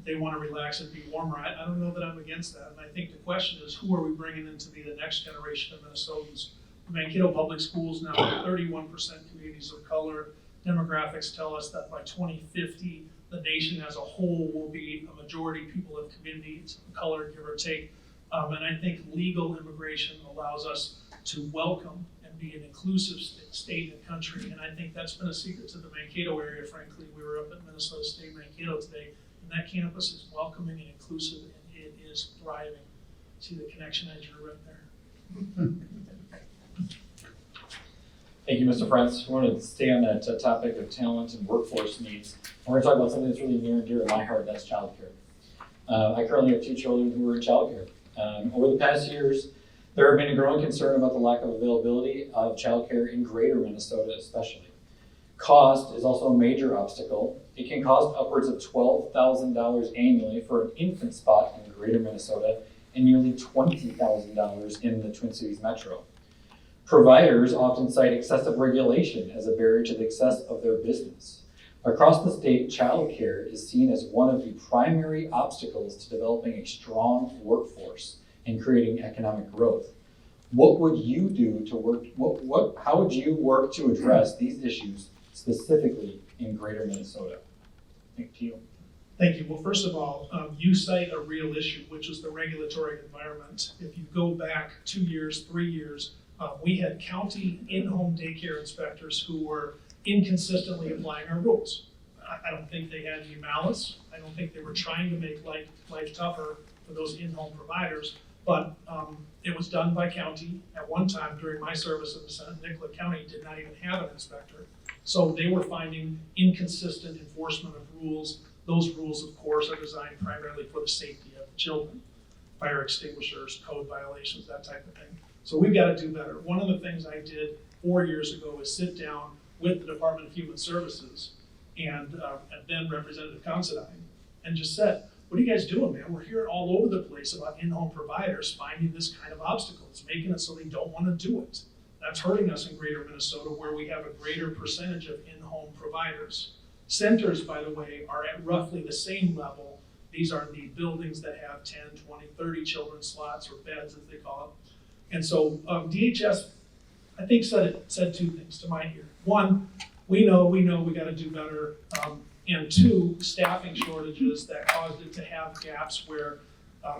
they want to relax and be warmer, I don't know that I'm against that. And I think the question is, who are we bringing in to be the next generation of Minnesotans? Mankato Public Schools now have 31% communities of color. Demographics tell us that by 2050, the nation as a whole will be a majority people of communities of color, give or take. And I think legal immigration allows us to welcome and be an inclusive state and country. And I think that's been a secret to the Mankato area, frankly. We were up at Minnesota State Mankato today, and that campus is welcoming and inclusive, and it is thriving. See the connection I drew right there. Thank you, Mr. Frantz. We want to stay on that topic of talent and workforce needs. We're going to talk about something that's really near and dear to my heart, that's childcare. I currently have 2 children who are in childcare. Over the past years, there have been a growing concern about the lack of availability of childcare in greater Minnesota especially. Cost is also a major obstacle. It can cost upwards of $12,000 annually for an infant spot in greater Minnesota and nearly $20,000 in the Twin Cities metro. Providers often cite excessive regulation as a barrier to the success of their business. Across the state, childcare is seen as one of the primary obstacles to developing a strong workforce and creating economic growth. What would you do to work, how would you work to address these issues specifically in greater Minnesota? Thank you. Thank you. Well, first of all, you cite a real issue, which is the regulatory environment. If you go back 2 years, 3 years, we had county in-home daycare inspectors who were inconsistently applying our rules. I don't think they had any malice. I don't think they were trying to make life tougher for those in-home providers, but it was done by county. At one time during my service in the Senate, Nicollet County did not even have an inspector. So they were finding inconsistent enforcement of rules. Those rules, of course, are designed primarily for the safety of the children. Fire extinguishers, code violations, that type of thing. So we've got to do better. One of the things I did 4 years ago is sit down with the Department of Human Services and then Representative Considine and just said, what are you guys doing, man? We're hearing all over the place about in-home providers finding this kind of obstacle. It's making it so they don't want to do it. That's hurting us in greater Minnesota, where we have a greater percentage of in-home providers. Centers, by the way, are at roughly the same level. These are the buildings that have 10, 20, 30 children's slots, or beds as they call it. And so DHS, I think, said 2 things to my ear. 1, we know we got to do better. And 2, staffing shortages that caused it to have gaps where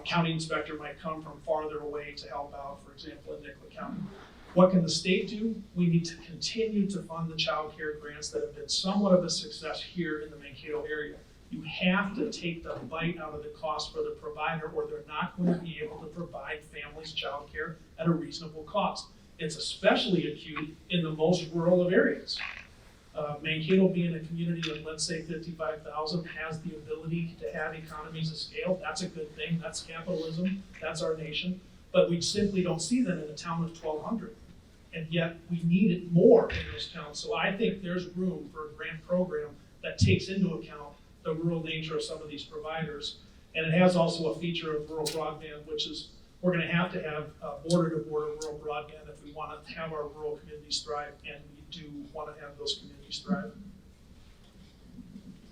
county inspector might come from farther away to help out, for example, in Nicollet County. What can the state do? We need to continue to fund the child care grants that have been somewhat of a success here in the Mankato area. You have to take the bite out of the cost for the provider, or they're not going to be able to provide families child care at a reasonable cost. It's especially acute in the most rural of areas. Mankato, being a community of, let's say, 55,000, has the ability to have economies of scale. That's a good thing. That's capitalism. That's our nation. But we simply don't see that in a town of 1,200. And yet we need it more in those towns. So I think there's room for a grant program that takes into account the rural nature of some of these providers. And it has also a feature of rural broadband, which is we're going to have border-to-border rural broadband if we want to have our rural communities thrive, and we do want to have those communities thrive.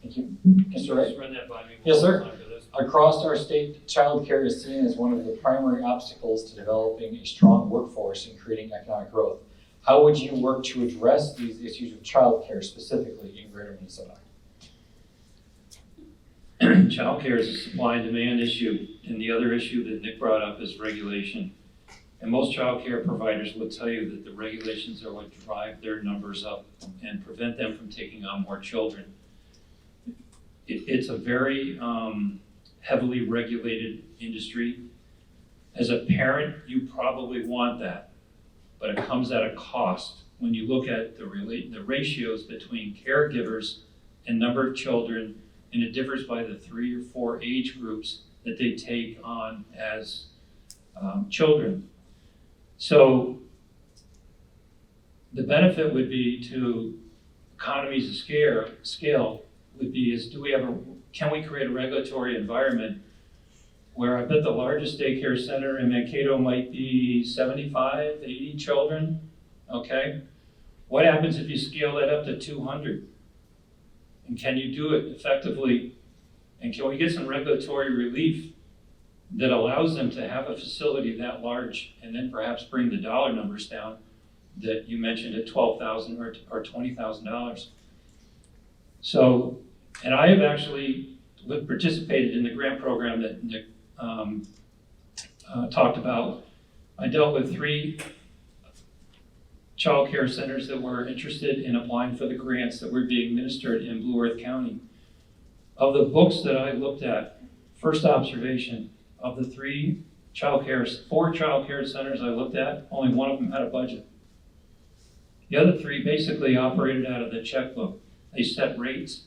Thank you. Can you Mr. Wright? just run that by me? Yes, sir. After this? Across our state, child care is seen as one of the primary obstacles to developing a strong workforce and creating economic growth. How would you work to address these issues of child care specifically in greater Minnesota? Childcare is a supply and demand issue, and the other issue that Nick brought up is regulation. And most child care providers will tell you that the regulations are what drive their numbers up and prevent them from taking on more children. It's a very heavily regulated industry. As a parent, you probably want that, but it comes at a cost. When you look at the ratios between caregivers and number of children, and it differs by the 3 or 4 age groups that they take on as children. So the benefit would be to economies of scale would be is can we create a regulatory environment where I bet the largest daycare center in Mankato might be 75, 80 children, okay? What happens if you scale that up to 200? And can you do it effectively? And can we get some regulatory relief that allows them to have a facility that large and then perhaps bring the dollar numbers down that you mentioned at $12,000 or $20,000? So, and I have actually participated in the grant program that Nick talked about. I dealt with 3 child care centers that were interested in applying for the grants that were being administered in Blue Earth County. Of the books that I looked at, first observation, of the 4 child care centers I looked at, only one of them had a budget. The other 3 basically operated out of the checkbook. They set rates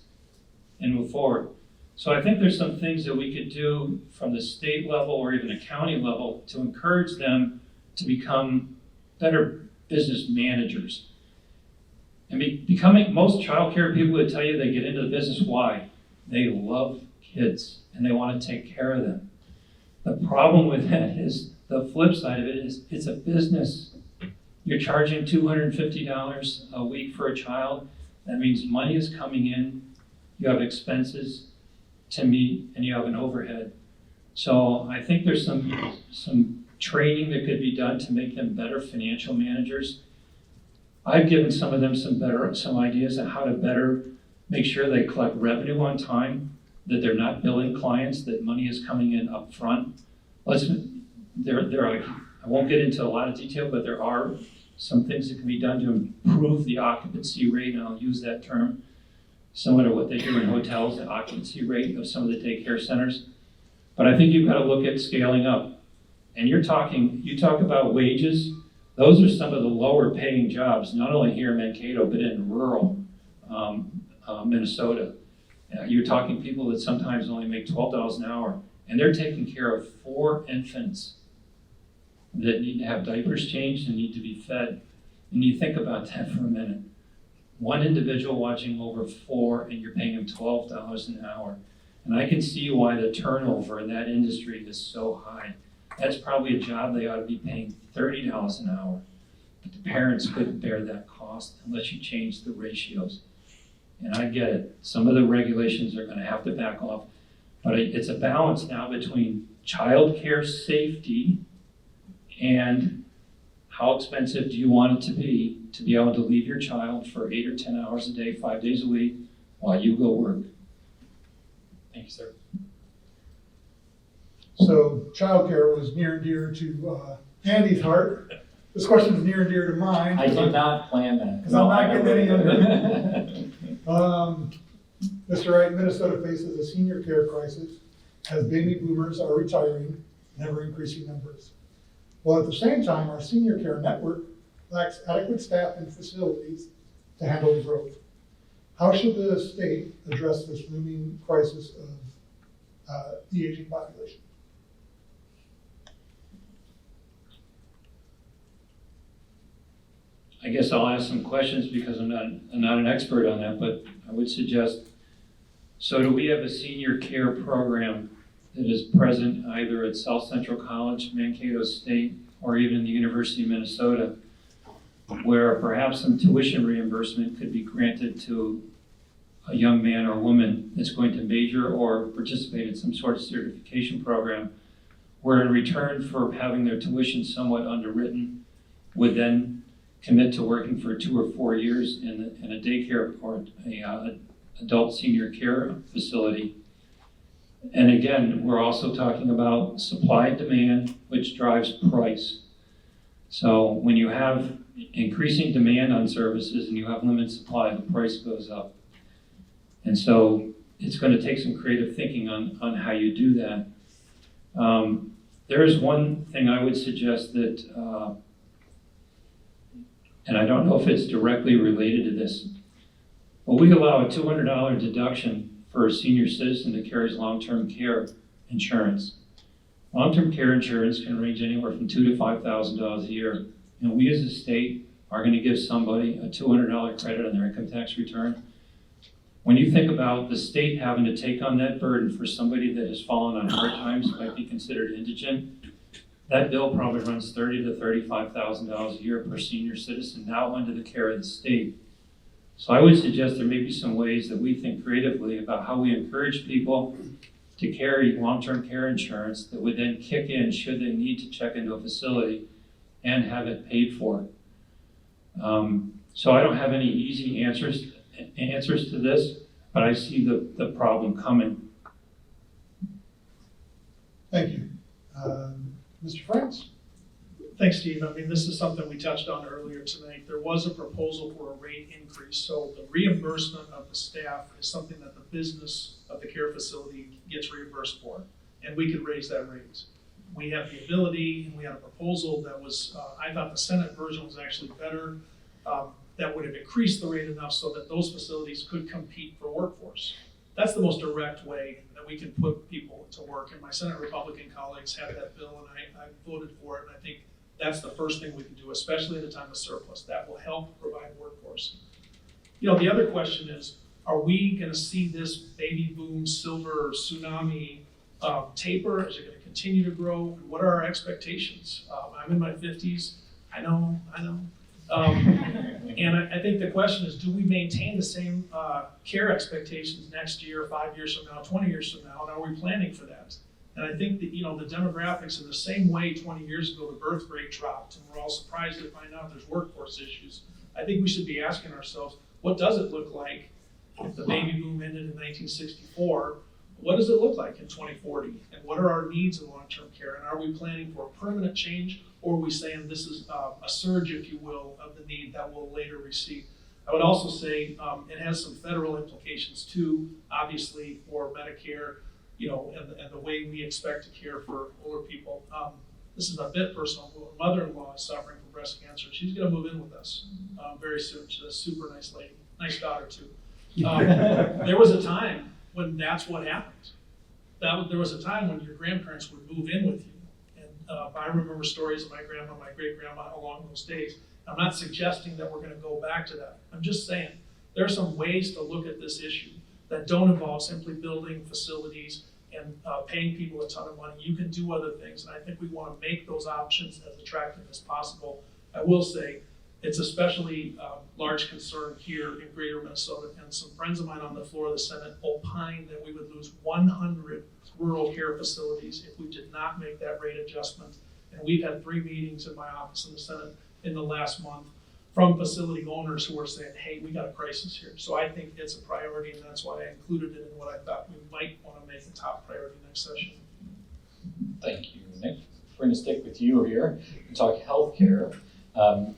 and move forward. So I think there's some things that we could do from the state level or even a county level to encourage them to become better business managers. And most child care people would tell you they get into the business. Why? They love kids and they want to take care of them. The problem with that is the flip side of it is it's a business. You're charging $250 a week for a child. That means money is coming in, you have expenses to meet, and you have an overhead. So I think there's some training that could be done to make them better financial managers. I've given some of them some ideas on how to better make sure they collect revenue on time, that they're not billing clients, that money is coming in up front. I won't get into a lot of detail, but there are some things that can be done to improve the occupancy rate, and I'll use that term, similar to what they do in hotels, the occupancy rate of some of the daycare centers. But I think you've got to look at scaling up. And you talk about wages, those are some of the lower paying jobs, not only here in Mankato, but in rural Minnesota. You're talking people that sometimes only make $12 an hour, and they're taking care of 4 infants that need to have diapers changed and need to be fed. And you think about that for a minute. One individual watching over 4, and you're paying them $12 an hour. And I can see why the turnover in that industry is so high. That's probably a job they ought to be paying $30 an hour. But the parents couldn't bear that cost unless you change the ratios. And I get it. Some of the regulations are going to have to back off. But it's a balance now between child care safety and how expensive do you want it to be able to leave your child for 8 or 10 hours a day, 5 days a week, while you go work. Thank you, sir. So childcare was near and dear to Andy's heart. This question is near and dear to mine. I did not plan that. Because I'm not getting any younger. Mr. Wright, Minnesota faces a senior care crisis as baby boomers are retiring in ever-increasing numbers. While at the same time, our senior care network lacks adequate staff and facilities to handle the growth. How should the state address this looming crisis of the aging population? I guess I'll ask some questions because I'm not an expert on that, but I would suggest, so do we have a senior care program that is present either at South Central College, Mankato State, or even the University of Minnesota, where perhaps some tuition reimbursement could be granted to a young man or woman that's going to major or participate in some sort of certification program, where in return for having their tuition somewhat underwritten, would then commit to working for 2 or 4 years in a daycare or a adult senior care facility. And again, we're also talking about supply and demand, which drives price. So when you have increasing demand on services and you have limited supply, the price goes up. And so it's going to take some creative thinking on how you do that. There is one thing I would suggest that, and I don't know if it's directly related to this, but we allow a $200 deduction for a senior citizen that carries long-term care insurance. Long-term care insurance can range anywhere from $2,000 to $5,000 a year. And we as a state are going to give somebody a $200 credit on their income tax return. When you think about the state having to take on that burden for somebody that has fallen on hard times, might be considered indigent, that bill probably runs $30,000 to $35,000 a year per senior citizen now under the care of the state. So I would suggest there may be some ways that we think creatively about how we encourage people to carry long-term care insurance that would then kick in should they need to check into a facility and have it paid for. So I don't have any easy answers to this, but I see the problem coming. Thank you. Mr. France? Thanks, Steve. I mean, this is something we touched on earlier tonight. There was a proposal for a rate increase. So the reimbursement of the staff is something that the business of the care facility gets reimbursed for, and we could raise that rate. We have the ability, and we had a proposal that was, I thought the Senate version was actually better, that would have increased the rate enough so that those facilities could compete for workforce. That's the most direct way that we can put people to work. And my Senate Republican colleagues had that bill, and I voted for it, and I think that's the first thing we can do, especially at a time of surplus. That will help provide workforce. You know, the other question is, are we going to see this baby boom silver tsunami taper? Is it going to continue to grow? What are our expectations? I'm in my 50s. I know. And I think the question is, do we maintain the same care expectations next year, 5 years from now, 20 years from now, and are we planning for that? And I think that, you know, the demographics, in the same way 20 years ago the birth rate dropped and we're all surprised to find out there's workforce issues. I think we should be asking ourselves, what does it look like if the baby boom ended in 1964? What does it look like in 2040? And what are our needs in long-term care? And are we planning for a permanent change, or are we saying this is a surge, if you will, of the need that we'll later recede? I would also say it has some federal implications too, obviously, for Medicare, you know, and the way we expect to care for older people. This is a bit personal. My mother-in-law is suffering from breast cancer. She's going to move in with us very soon. She's a super nice lady, nice daughter too. There was a time when that's what happened. There was a time when your grandparents would move in with you. And I remember stories of my grandma, my great-grandma along those days. I'm not suggesting that we're going to go back to that. I'm just saying there are some ways to look at this issue that don't involve simply building facilities and paying people a ton of money. You can do other things, and I think we want to make those options as attractive as possible. I will say it's especially large concern here in greater Minnesota, and some friends of mine on the floor of the Senate opined that we would lose 100 rural care facilities if we did not make that rate adjustment. And we've had 3 meetings in my office in the Senate in the last month from facility owners who are saying, hey, we got a crisis here. So I think it's a priority, and that's why I included it in what I thought we might want to make a top priority next session. Thank you, Nick. We're going to stick with you here and talk healthcare.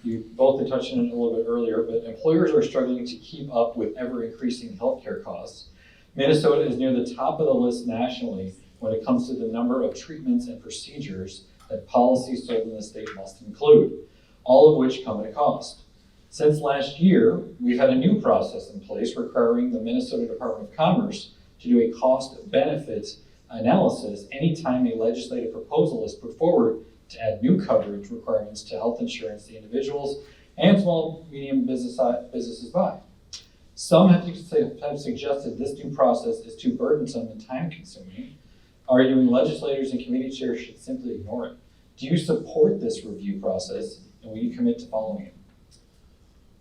You both had touched on it a little bit earlier, but employers are struggling to keep up with ever-increasing healthcare costs. Minnesota is near the top of the list nationally when it comes to the number of treatments and procedures that policies sold in the state must include, all of which come at a cost. Since last year, we've had a new process in place requiring the Minnesota Department of Commerce to do a cost-benefit analysis anytime a legislative proposal is put forward to add new coverage requirements to health insurance the individuals and small, medium businesses buy. Some have suggested this new process is too burdensome and time-consuming, arguing legislators and committee chairs should simply ignore it. Do you support this review process, and will you commit to following it?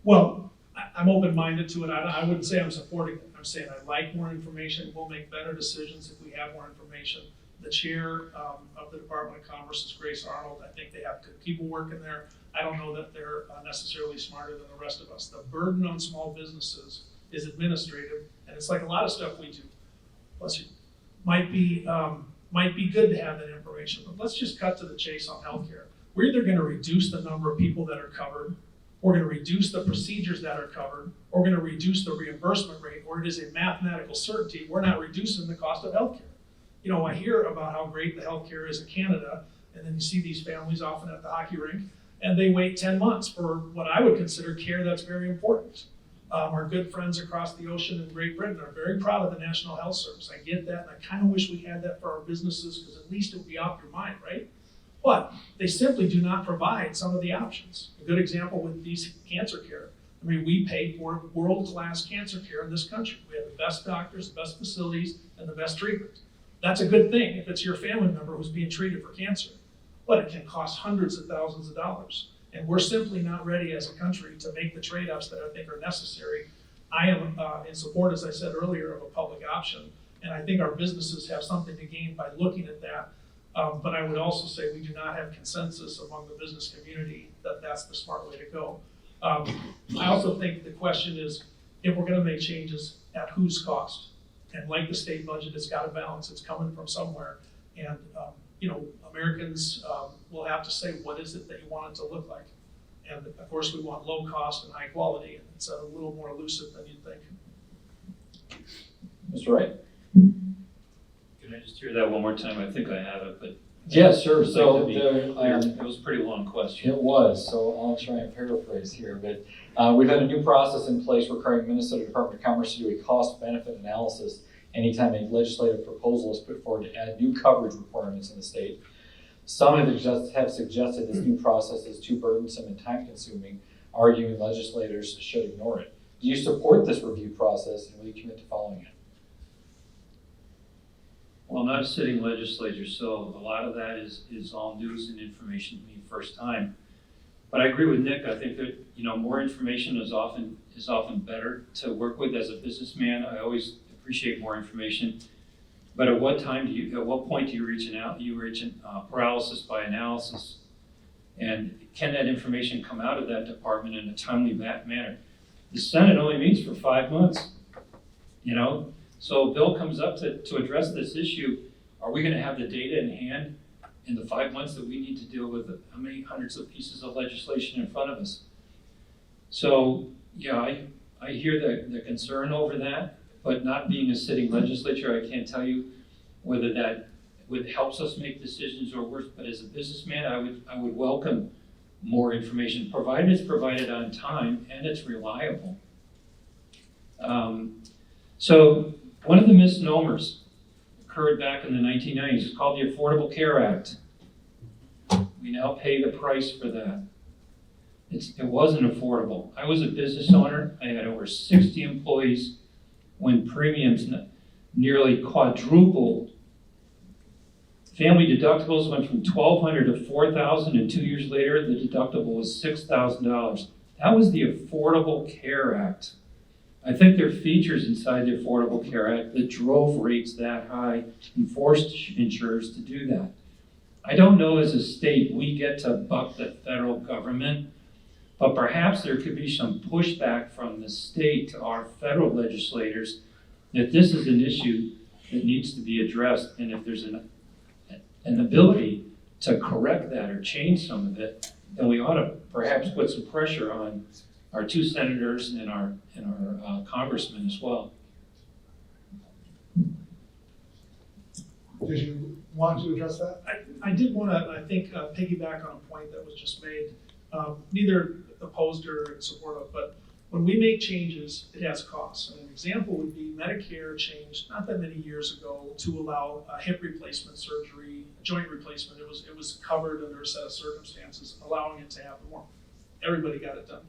Well, I'm open-minded to it. I wouldn't say I'm supporting it. I'm saying I like more information. We'll make better decisions if we have more information. The chair of the Department of Commerce is Grace Arnold. I think they have good people working there. I don't know that they're necessarily smarter than the rest of us. The burden on small businesses is administrative, and it's like a lot of stuff we do. Bless you. Might be good to have that information, but let's just cut to the chase on healthcare. we're either gonna reduce the number of people that are covered, we're gonna reduce the procedures that are covered, or we're gonna reduce the reimbursement rate, or it is a mathematical certainty, we're not reducing the cost of healthcare. You know, I hear about how great the healthcare is in Canada, and then you see these families often at the hockey rink, and they wait 10 months for what I would consider care that's very important. Our good friends across the ocean in Great Britain are very proud of the National Health Service. I get that, and I kind of wish we had that for our businesses, because at least it would be off your mind, right? But they simply do not provide some of the options. A good example would be cancer care. I mean, we pay for world-class cancer care in this country. We have the best doctors, the best facilities, and the best treatment. That's a good thing if it's your family member who's being treated for cancer, but it can cost hundreds of thousands of dollars. And we're simply not ready as a country to make the trade-offs that I think are necessary. I am in support, as I said earlier, of a public option, and I think our businesses have something to gain by looking at that. But I would also say we do not have consensus among the business community that that's the smart way to go. I also think the question is, if we're gonna make changes, at whose cost? And like the state budget, it's got a balance, it's coming from somewhere. And you know, Americans will have to say, what is it that you want it to look like? And of course, we want low cost and high quality, and it's a little more elusive than you'd think. Mr. Wright? Can I just hear that one more time? I think I have it, but. Yeah, sure. I'd like So to be clear. It was a pretty long question. it was, so I'll try and paraphrase here, but we've had a new process in place requiring Minnesota Department of Commerce to do a cost-benefit analysis anytime a legislative proposal is put forward to add new coverage requirements in the state. Some have suggested this new process is too burdensome and time-consuming, arguing legislators should ignore it. Do you support this review process, and will you commit to following it? Well, I'm not a sitting legislature, so a lot of that is all news and information to me first time. But I agree with Nick. I think that, you know, more information is often better to work with. As a businessman, I always appreciate more information. But at what point do you reach paralysis by analysis? And can that information come out of that department in a timely manner? The Senate only meets for 5 months, you know? So a bill comes up to address this issue. Are we gonna have the data in hand in the 5 months that we need to deal with how many hundreds of pieces of legislation in front of us? So, yeah, I hear the concern over that, but not being a sitting legislature, I can't tell you whether that helps us make decisions or worse. But as a businessman, I would welcome more information, provided it's provided on time and it's reliable. So one of the misnomers occurred back in the 1990s. It's called the Affordable Care Act. We now pay the price for that. It wasn't affordable. I was a business owner. I had over 60 employees when premiums nearly quadrupled. Family deductibles went from $1,200 to $4,000, and 2 years later, the deductible was $6,000. That was the Affordable Care Act. I think there are features inside the Affordable Care Act that drove rates that high and forced insurers to do that. I don't know as a state we get to buck the federal government, but perhaps there could be some pushback from the state to our federal legislators that this is an issue that needs to be addressed, and if there's an ability to correct that or change some of it, then we ought to perhaps put some pressure on our 2 senators and our congressmen as well. Did you want to address that? I did want to, I think, piggyback on a point that was just made. Neither opposed or in support of, but when we make changes, it has costs. And an example would be Medicare changed not that many years ago to allow a hip replacement surgery, a joint replacement. It was covered under a set of circumstances, allowing it to happen more. Everybody got it done.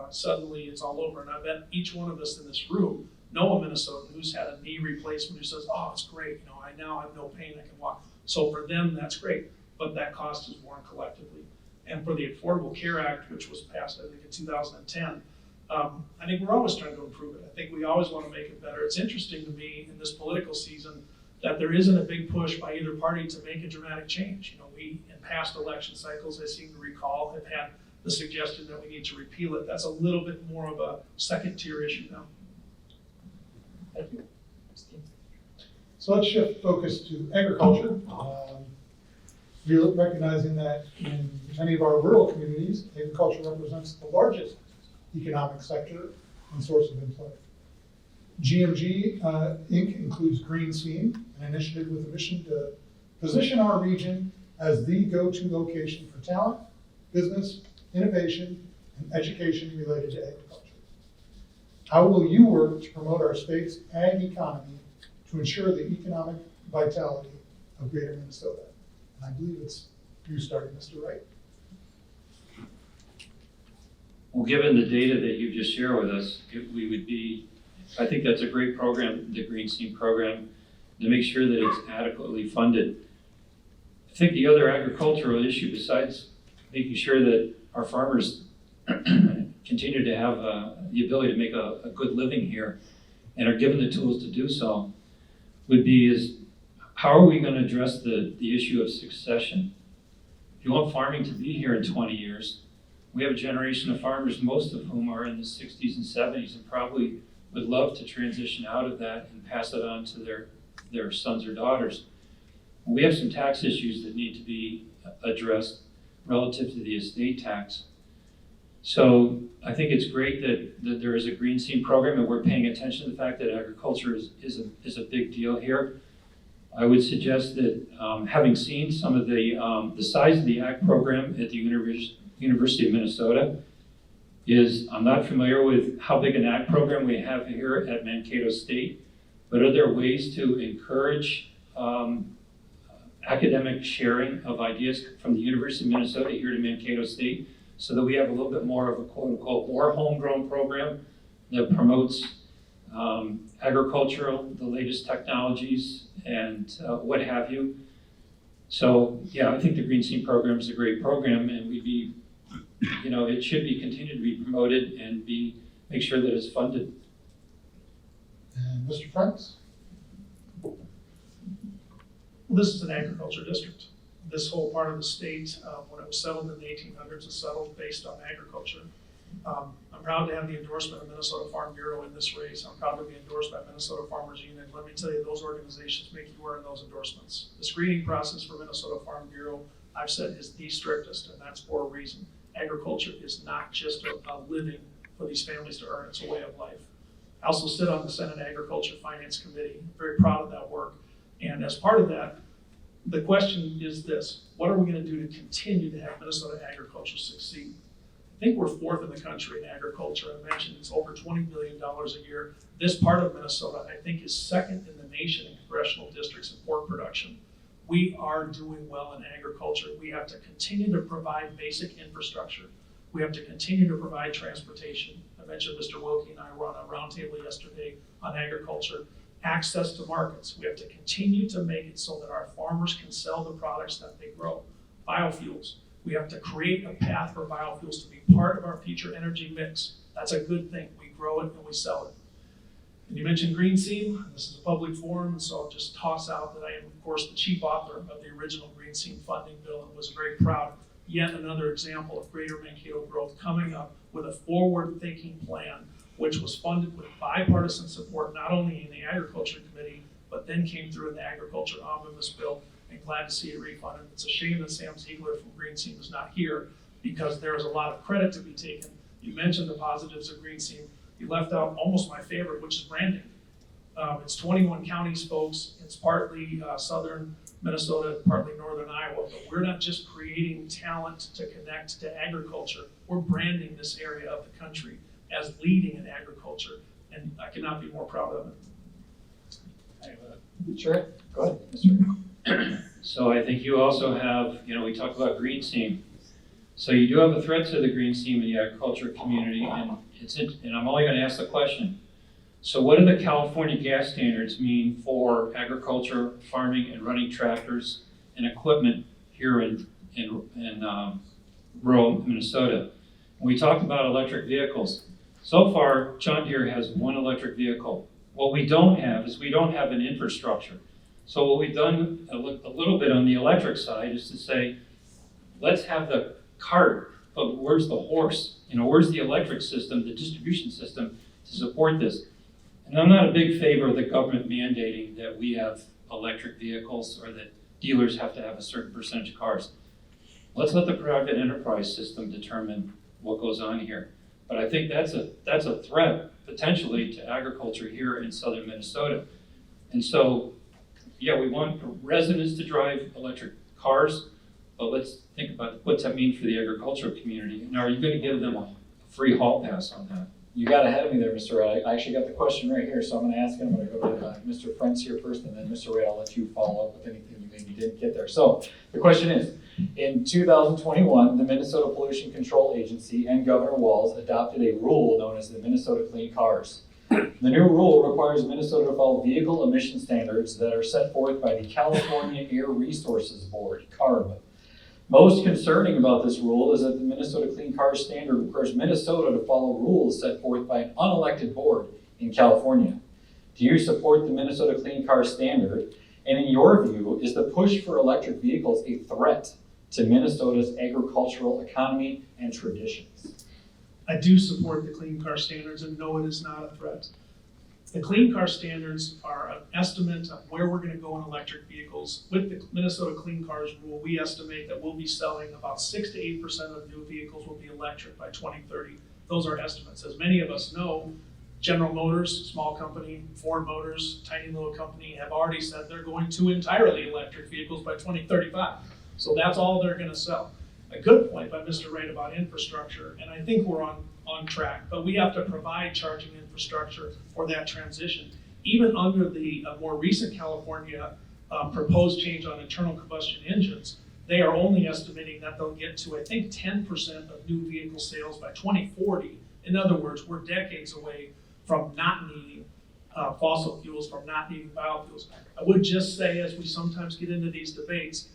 Suddenly it's all over. And I bet each one of us in this room know a Minnesotan who's had a knee replacement who says, oh, it's great. You know, I now have no pain, I can walk. So for them, that's great. But that cost is borne collectively. And for the Affordable Care Act, which was passed, I think, in 2010, I think we're always trying to improve it. I think we always want to make it better. It's interesting to me in this political season that there isn't a big push by either party to make a dramatic change. You know, we, in past election cycles, I seem to recall, have had the suggestion that we need to repeal it. That's a little bit more of a second-tier issue now. Thank you. Steve? So let's shift focus to agriculture. recognizing that in many of our rural communities, agriculture represents the largest economic sector and source of employment. GMG Inc. includes Green Seam, an initiative with a mission to position our region as the go-to location for talent, business, innovation, and education related to agriculture. How will you work to promote our state's ag economy to ensure the economic vitality of greater Minnesota? And I believe it's you starting, Mr. Wright. Well, given the data that you just shared with us, I think that's a great program, the Green Seam program, to make sure that it's adequately funded. I think the other agricultural issue, besides making sure that our farmers continue to have the ability to make a good living here and are given the tools to do so, would be is how are we going to address the issue of succession? If you want farming to be here in 20 years, we have a generation of farmers, most of whom are in the 60s and 70s and probably would love to transition out of that and pass it on to their sons or daughters. We have some tax issues that need to be addressed relative to the estate tax. So I think it's great that there is a Green Seam program and we're paying attention to the fact that agriculture is a big deal here. I would suggest that having seen some of the size of the ag program at the University of Minnesota I'm not familiar with how big an ag program we have here at Mankato State, but are there ways to encourage academic sharing of ideas from the University of Minnesota here to Mankato State so that we have a little bit more of a quote unquote more homegrown program that promotes agricultural, the latest technologies and what have you. So yeah, I think the Green Seam program is a great program and it should be continued to be promoted and make sure that it's funded. And Mr. Franks? Well, this is an agriculture district. This whole part of the state, when it was settled in the 1800s, was settled based on agriculture. I'm proud to have the endorsement of Minnesota Farm Bureau in this race. I'm proud to be endorsed by Minnesota Farmers Union. Let me tell you, those organizations make you earn those endorsements. The screening process for Minnesota Farm Bureau, I've said, is the strictest, and that's for a reason. Agriculture is not just a living for these families to earn, it's a way of life. I also sit on the Senate Agriculture Finance Committee. I'm very proud of that work. And as part of that, the question is this: what are we going to do to continue to have Minnesota agriculture succeed? I think we're fourth in the country in agriculture. I mentioned it's over $20 billion a year. This part of Minnesota, I think, is second in the nation in congressional districts in pork production. We are doing well in agriculture. We have to continue to provide basic infrastructure. We have to continue to provide transportation. I mentioned Mr. Wilkie and I were on a roundtable yesterday on agriculture. Access to markets. We have to continue to make it so that our farmers can sell the products that they grow. Biofuels. We have to create a path for biofuels to be part of our future energy mix. That's a good thing. We grow it and we sell it. And you mentioned Green Seam. This is a public forum, and so I'll just toss out that I am, of course, the chief author of the original Green Seam funding bill and was very proud. Yet another example of greater Mankato growth coming up with a forward-thinking plan, which was funded with bipartisan support, not only in the Agriculture Committee, but then came through in the Agriculture Omnibus Bill, and glad to see it refunded. It's a shame that Sam Ziegler from Green Seam is not here because there is a lot of credit to be taken. You mentioned the positives of Green Seam. You left out almost my favorite, which is branding. It's 21 counties, folks. It's partly southern Minnesota, partly northern Iowa, but we're not just creating talent to connect to agriculture. We're branding this area of the country as leading in agriculture, and I cannot be more proud of it. Sure, go ahead, Mr. So I think you also have, we talked about Green Seam. So you do have a threat to the Green Seam in the agriculture community, and I'm only going to ask the question. So what do the California gas standards mean for agriculture, farming, and running tractors and equipment here in rural Minnesota? We talked about electric vehicles. So far, John Deere has one electric vehicle. What we don't have is we don't have an infrastructure. So what we've done a little bit on the electric side is to say, let's have the cart, but where's the horse? Where's the electric system, the distribution system to support this? And I'm not a big favor of the government mandating that we have electric vehicles or that dealers have to have a certain percentage of cars. Let's let the private enterprise system determine what goes on here. But I think that's a threat potentially to agriculture here in southern Minnesota. And so, yeah, we want residents to drive electric cars, but let's think about what's that mean for the agricultural community. And are you going to give them a free hall pass on that? You got ahead of me there, Mr. Ray. I actually got the question right here, so I'm going to ask him. I'm going to go to Mr. Frenz here first, and then Mr. Ray, I'll let you follow up with anything you maybe didn't get there. So the question is, in 2021, the Minnesota Pollution Control Agency and Governor Walz adopted a rule known as the Minnesota Clean Cars. The new rule requires Minnesota to follow vehicle emission standards that are set forth by the California Air Resources Board, CARB. Most concerning about this rule is that the Minnesota Clean Cars standard requires Minnesota to follow rules set forth by an unelected board in California. Do you support the Minnesota Clean Cars standard? And in your view, is the push for electric vehicles a threat to Minnesota's agricultural economy and traditions? I do support the clean car standards, and no, it is not a threat. The clean car standards are an estimate of where we're gonna go in electric vehicles. With the Minnesota Clean Cars rule, we estimate that we'll be selling about 6 to 8% of new vehicles will be electric by 2030. Those are estimates. As many of us know, General Motors, small company, Ford Motors, tiny little company, have already said they're going to entirely electric vehicles by 2035. So that's all they're gonna sell. A good point by Mr. Wright about infrastructure, and I think we're on track, but we have to provide charging infrastructure for that transition. Even under the more recent California proposed change on internal combustion engines, they are only estimating that they'll get to, I think, 10% of new vehicle sales by 2040. In other words, we're decades away from not needing fossil fuels, from not needing biofuels. I would just say, as we sometimes get into these debates,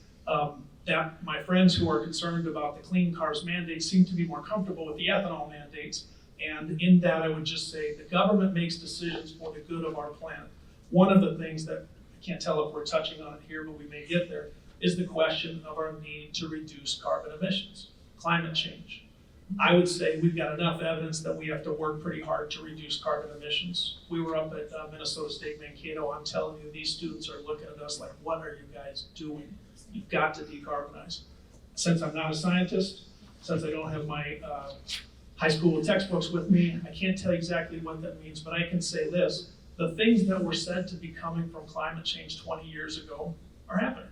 that my friends who are concerned about the clean cars mandates seem to be more comfortable with the ethanol mandates. And in that, I would just say the government makes decisions for the good of our planet. One of the things that, I can't tell if we're touching on it here, but we may get there, is the question of our need to reduce carbon emissions, climate change. I would say we've got enough evidence that we have to work pretty hard to reduce carbon emissions. We were up at Minnesota State Mankato. I'm telling you, these students are looking at us like, what are you guys doing? You've got to decarbonize. Since I'm not a scientist, since I don't have my high school textbooks with me, I can't tell you exactly what that means, but I can say this. The things that were said to be coming from climate change 20 years ago are happening.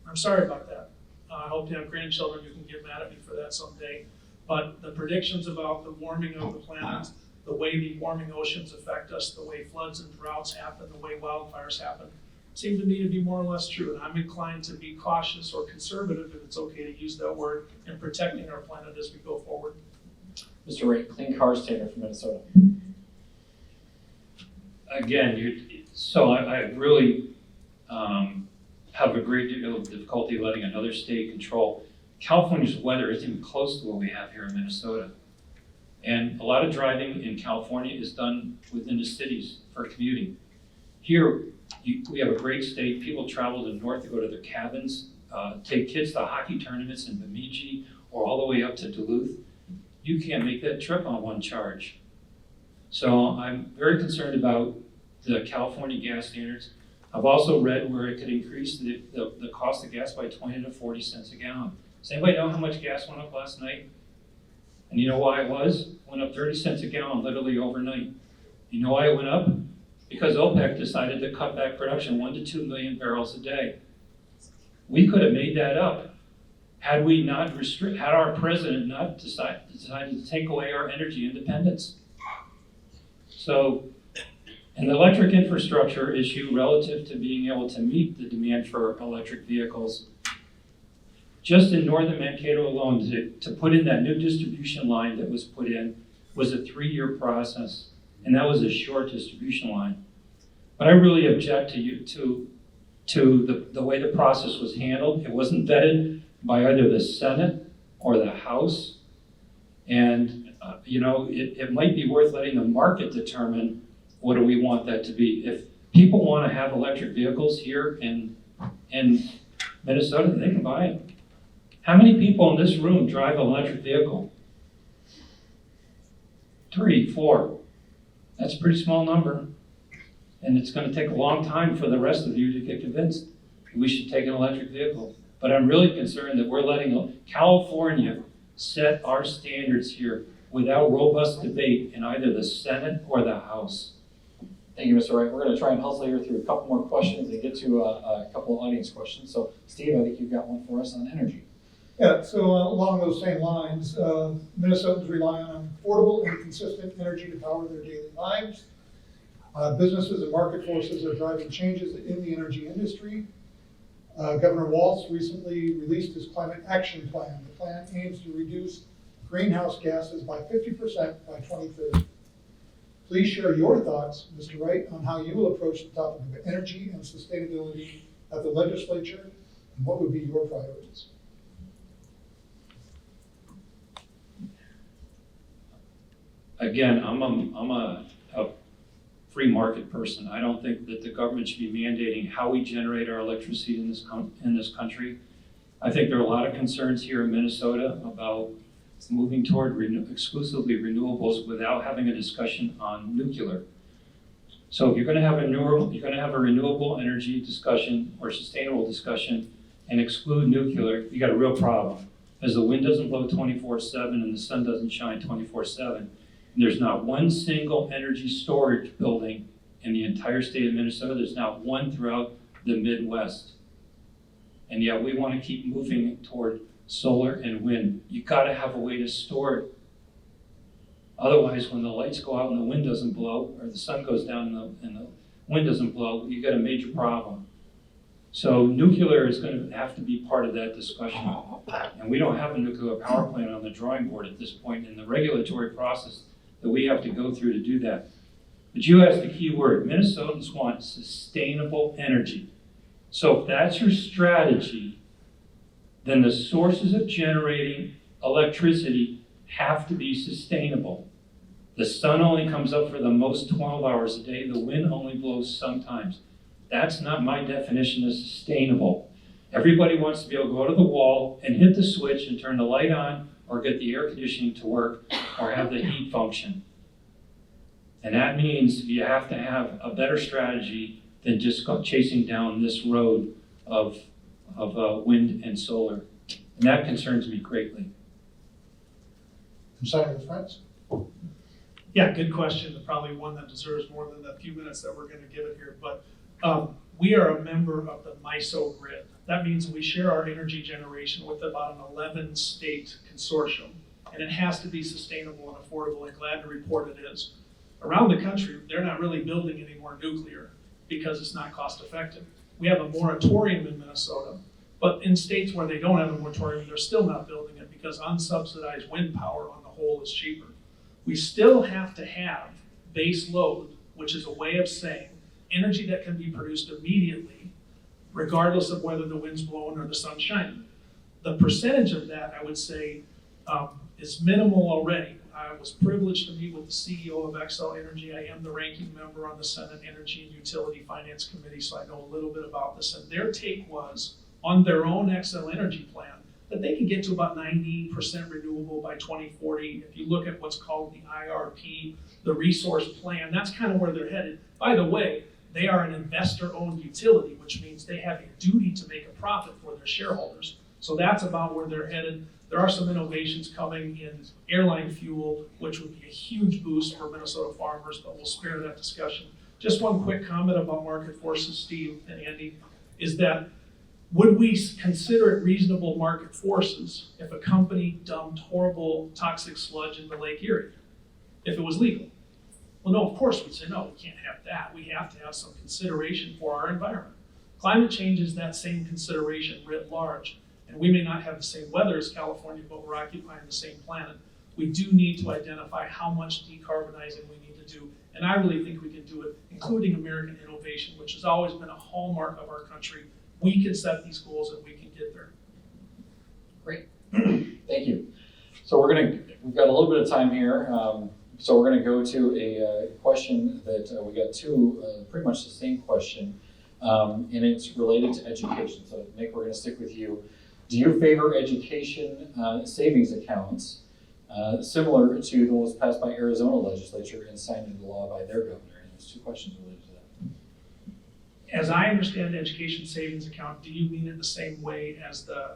I'm sorry about that. I hope to have grandchildren who can get mad at me for that someday. But the predictions about the warming of the planet, the way the warming oceans affect us, the way floods and droughts happen, the way wildfires happen, seem to me to be more or less true. And I'm inclined to be cautious or conservative, if it's okay to use that word, in protecting our planet as we go forward. Mr. Ray, clean cars standard for Minnesota. Again, I really have a great deal of difficulty letting another state control. California's weather isn't even close to what we have here in Minnesota. And a lot of driving in California is done within the cities for commuting. Here, we have a great state. People travel to the north to go to their cabins, take kids to hockey tournaments in Bemidji or all the way up to Duluth. You can't make that trip on one charge. So I'm very concerned about the California gas standards. I've also read where it could increase the cost of gas by 20 to 40 cents a gallon. Does anybody know how much gas went up last night? And you know why it was? It went up 30 cents a gallon literally overnight. You know why it went up? Because OPEC decided to cut back production 1 to 2 million barrels a day. We could have made that up had we not had our president not decided to take away our energy independence. So, an electric infrastructure issue relative to being able to meet the demand for electric vehicles. Just in northern Mankato alone, to put in that new distribution line that was put in was a 3-year process, and that was a short distribution line. But I really object to the way the process was handled. It wasn't vetted by either the Senate or the House, and it might be worth letting the market determine what do we want that to be. If people want to have electric vehicles here in Minnesota, they can buy it. How many people in this room drive an electric vehicle? 3, 4. That's a pretty small number. And it's going to take a long time for the rest of you to get convinced. we should take an electric vehicle. But I'm really concerned that we're letting California set our standards here without robust debate in either the Senate or the House. Thank you, Mr. Wright. We're going to try and hustle here through a couple more questions and get to a couple of audience questions. So, Steve, I think you've got one for us on energy. Yeah, so along those same lines, Minnesotans rely on affordable and consistent energy to power their daily lives. Businesses and market forces are driving changes in the energy industry. Governor Walz recently released his climate action plan. The plan aims to reduce greenhouse gases by 50% by 2030. Please share your thoughts, Mr. Wright, on how you will approach the topic of energy and sustainability at the legislature, and what would be your priorities? Again, I'm a free market person. I don't think that the government should be mandating how we generate our electricity in this country. I think there are a lot of concerns here in Minnesota about moving toward exclusively renewables without having a discussion on nuclear. So if you're going to have a renewable energy discussion or sustainable discussion and exclude nuclear, you got a real problem, as the wind doesn't blow 24/7 and the sun doesn't shine 24/7. And there's not one single energy storage building in the entire state of Minnesota. There's not one throughout the Midwest. And yet we want to keep moving toward solar and wind. You got to have a way to store it. Otherwise, when the lights go out and the wind doesn't blow, or the sun goes down and the wind doesn't blow, you got a major problem. So nuclear is going to have to be part of that discussion. And we don't have a nuclear power plant on the drawing board at this point in the regulatory process that we have to go through to do that. But you asked the key word. Minnesotans want sustainable energy. So if that's your strategy, then the sources of generating electricity have to be sustainable. The sun only comes up for the most 12 hours a day. The wind only blows sometimes. That's not my definition of sustainable. Everybody wants to be able to go to the wall and hit the switch and turn the light on, or get the air conditioning to work, or have the heat function. And that means you have to have a better strategy than just chasing down this road of wind and solar. And that concerns me greatly. Senator Friends? Yeah, good question. Probably one that deserves more than the few minutes that we're going to give it here. But we are a member of the Mayo grid. That means we share our energy generation with about an 11-state consortium, and it has to be sustainable and affordable, and glad to report it is. Around the country, they're not really building any more nuclear because it's not cost effective. We have a moratorium in Minnesota, but in states where they don't have a moratorium, they're still not building it because unsubsidized wind power on the whole is cheaper. We still have to have base load, which is a way of saying energy that can be produced immediately, regardless of whether the wind's blowing or the sun's shining. The percentage of that, I would say, is minimal already. I was privileged to meet with the CEO of Xcel Energy. I am the ranking member on the Senate Energy and Utility Finance Committee, so I know a little bit about this. And their take was, on their own Xcel Energy plan, that they can get to about 90% renewable by 2040. If you look at what's called the IRP, the resource plan, that's kind of where they're headed. By the way, they are an investor-owned utility, which means they have a duty to make a profit for their shareholders. So that's about where they're headed. There are some innovations coming in airline fuel, which would be a huge boost for Minnesota farmers, but we'll spare that discussion. Just one quick comment about market forces, Steve and Andy, is that would we consider it reasonable market forces if a company dumped horrible toxic sludge into Lake Erie, if it was legal? Well, no, of course we'd say, no, we can't have that. We have to have some consideration for our environment. Climate change is that same consideration writ large. And we may not have the same weather as California, but we're occupying the same planet. We do need to identify how much decarbonizing we need to do. And I really think we can do it, including American innovation, which has always been a hallmark of our country. We can set these goals and we can get there. Great. Thank you. So we've got a little bit of time here. So we're going to go to a question that we got two, pretty much the same question, and it's related to education. So Nick, we're going to stick with you. Do you favor education savings accounts similar to the ones passed by Arizona legislature and signed into law by their governor? And there's two questions related to As I understand the education savings account, do you mean it the same way as the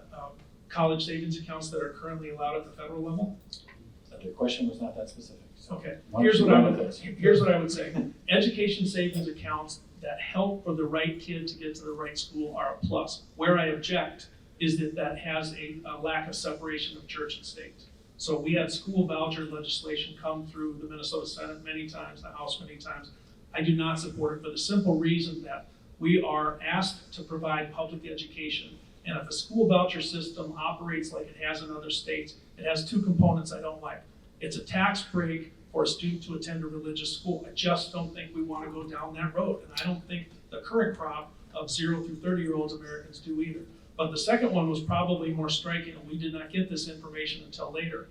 college savings accounts that are currently allowed at the federal level? The question was not that specific. So Okay, why don't here's you what I run with would, this? here's what I would say. Education savings accounts that help for the right kid to get to the right school are a plus. Where I object is that has a lack of separation of church and state. So we had school voucher legislation come through the Minnesota Senate many times, the House many times. I do not support it for the simple reason that we are asked to provide public education. And if a school voucher system operates like it has in other states, it has two components I don't like. It's a tax break for a student to attend a religious school. I just don't think we want to go down that road. And I don't think the current crop of 0 through 30-year-olds Americans do either. But the second one was probably more striking, and we did not get this information until later.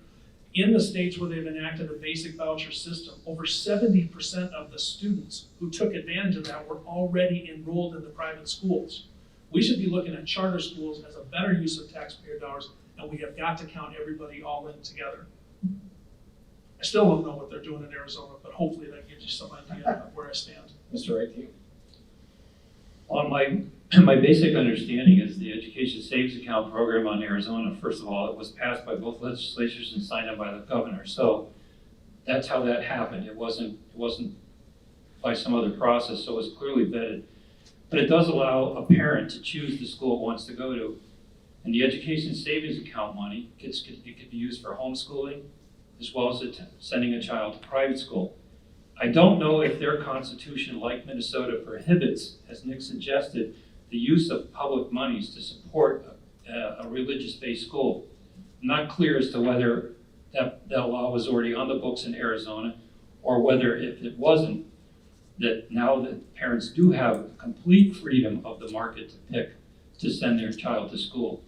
In the states where they've enacted a basic voucher system, over 70% of the students who took advantage of that were already enrolled in the private schools. We should be looking at charter schools as a better use of taxpayer dollars, and we have got to count everybody all in together. I still don't know what they're doing in Arizona, but hopefully that gives you some idea of where I stand. Mr. Wright, to you. On my basic understanding is the Education Saves Account program on Arizona, first of all, it was passed by both legislatures and signed on by the governor. So that's how that happened. It wasn't by some other process, so it was clearly vetted. But it does allow a parent to choose the school it wants to go to. And the Education Savings Account money, it could be used for homeschooling as well as sending a child to private school. I don't know if their constitution, like Minnesota, prohibits, as Nick suggested, the use of public monies to support a religious-based school. I'm not clear as to whether that law was already on the books in Arizona, or whether if it wasn't, that now that parents do have complete freedom of the market to pick to send their child to school.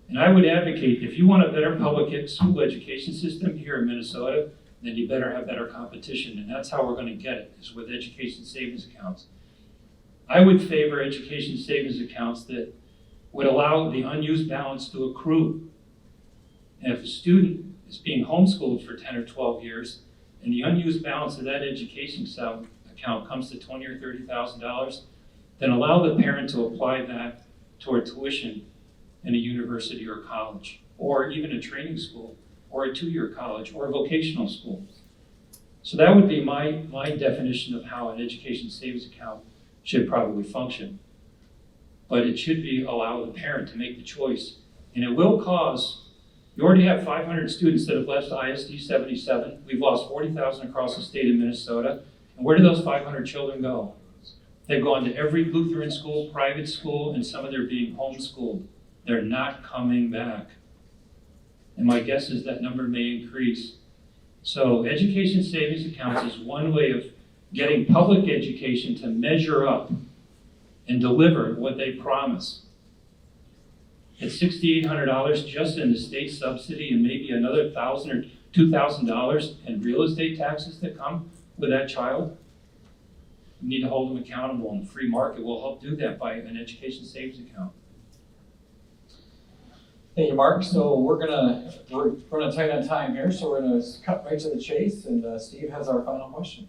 And I would advocate, if you want a better public school education system here in Minnesota, then you better have better competition, and that's how we're going to get it, is with education savings accounts. I would favor education savings accounts that would allow the unused balance to accrue. And if a student is being homeschooled for 10 or 12 years, and the unused balance of that education account comes to $20,000 or $30,000, then allow the parent to apply that toward tuition in a university or college, or even a training school, or a 2-year college, or a vocational school. So that would be my definition of how an education savings account should probably function. But it should be allow the parent to make the choice. And it will cause, you already have 500 students that have left ISD 77. We've lost 40,000 across the state of Minnesota. And where do those 500 children go? They've gone to every Lutheran school, private school, and some of them are being homeschooled. They're not coming back. And my guess is that number may increase. So education savings accounts is one way of getting public education to measure up and deliver what they promise. It's $6,800 just in the state subsidy, and maybe another $1,000 or $2,000 in real estate taxes that come with that child. We need to hold them accountable, and the free market will help do that by an education savings account. Thank you, Mark. So we're running tight on time here, so we're gonna cut right to the chase, and Steve has our final question.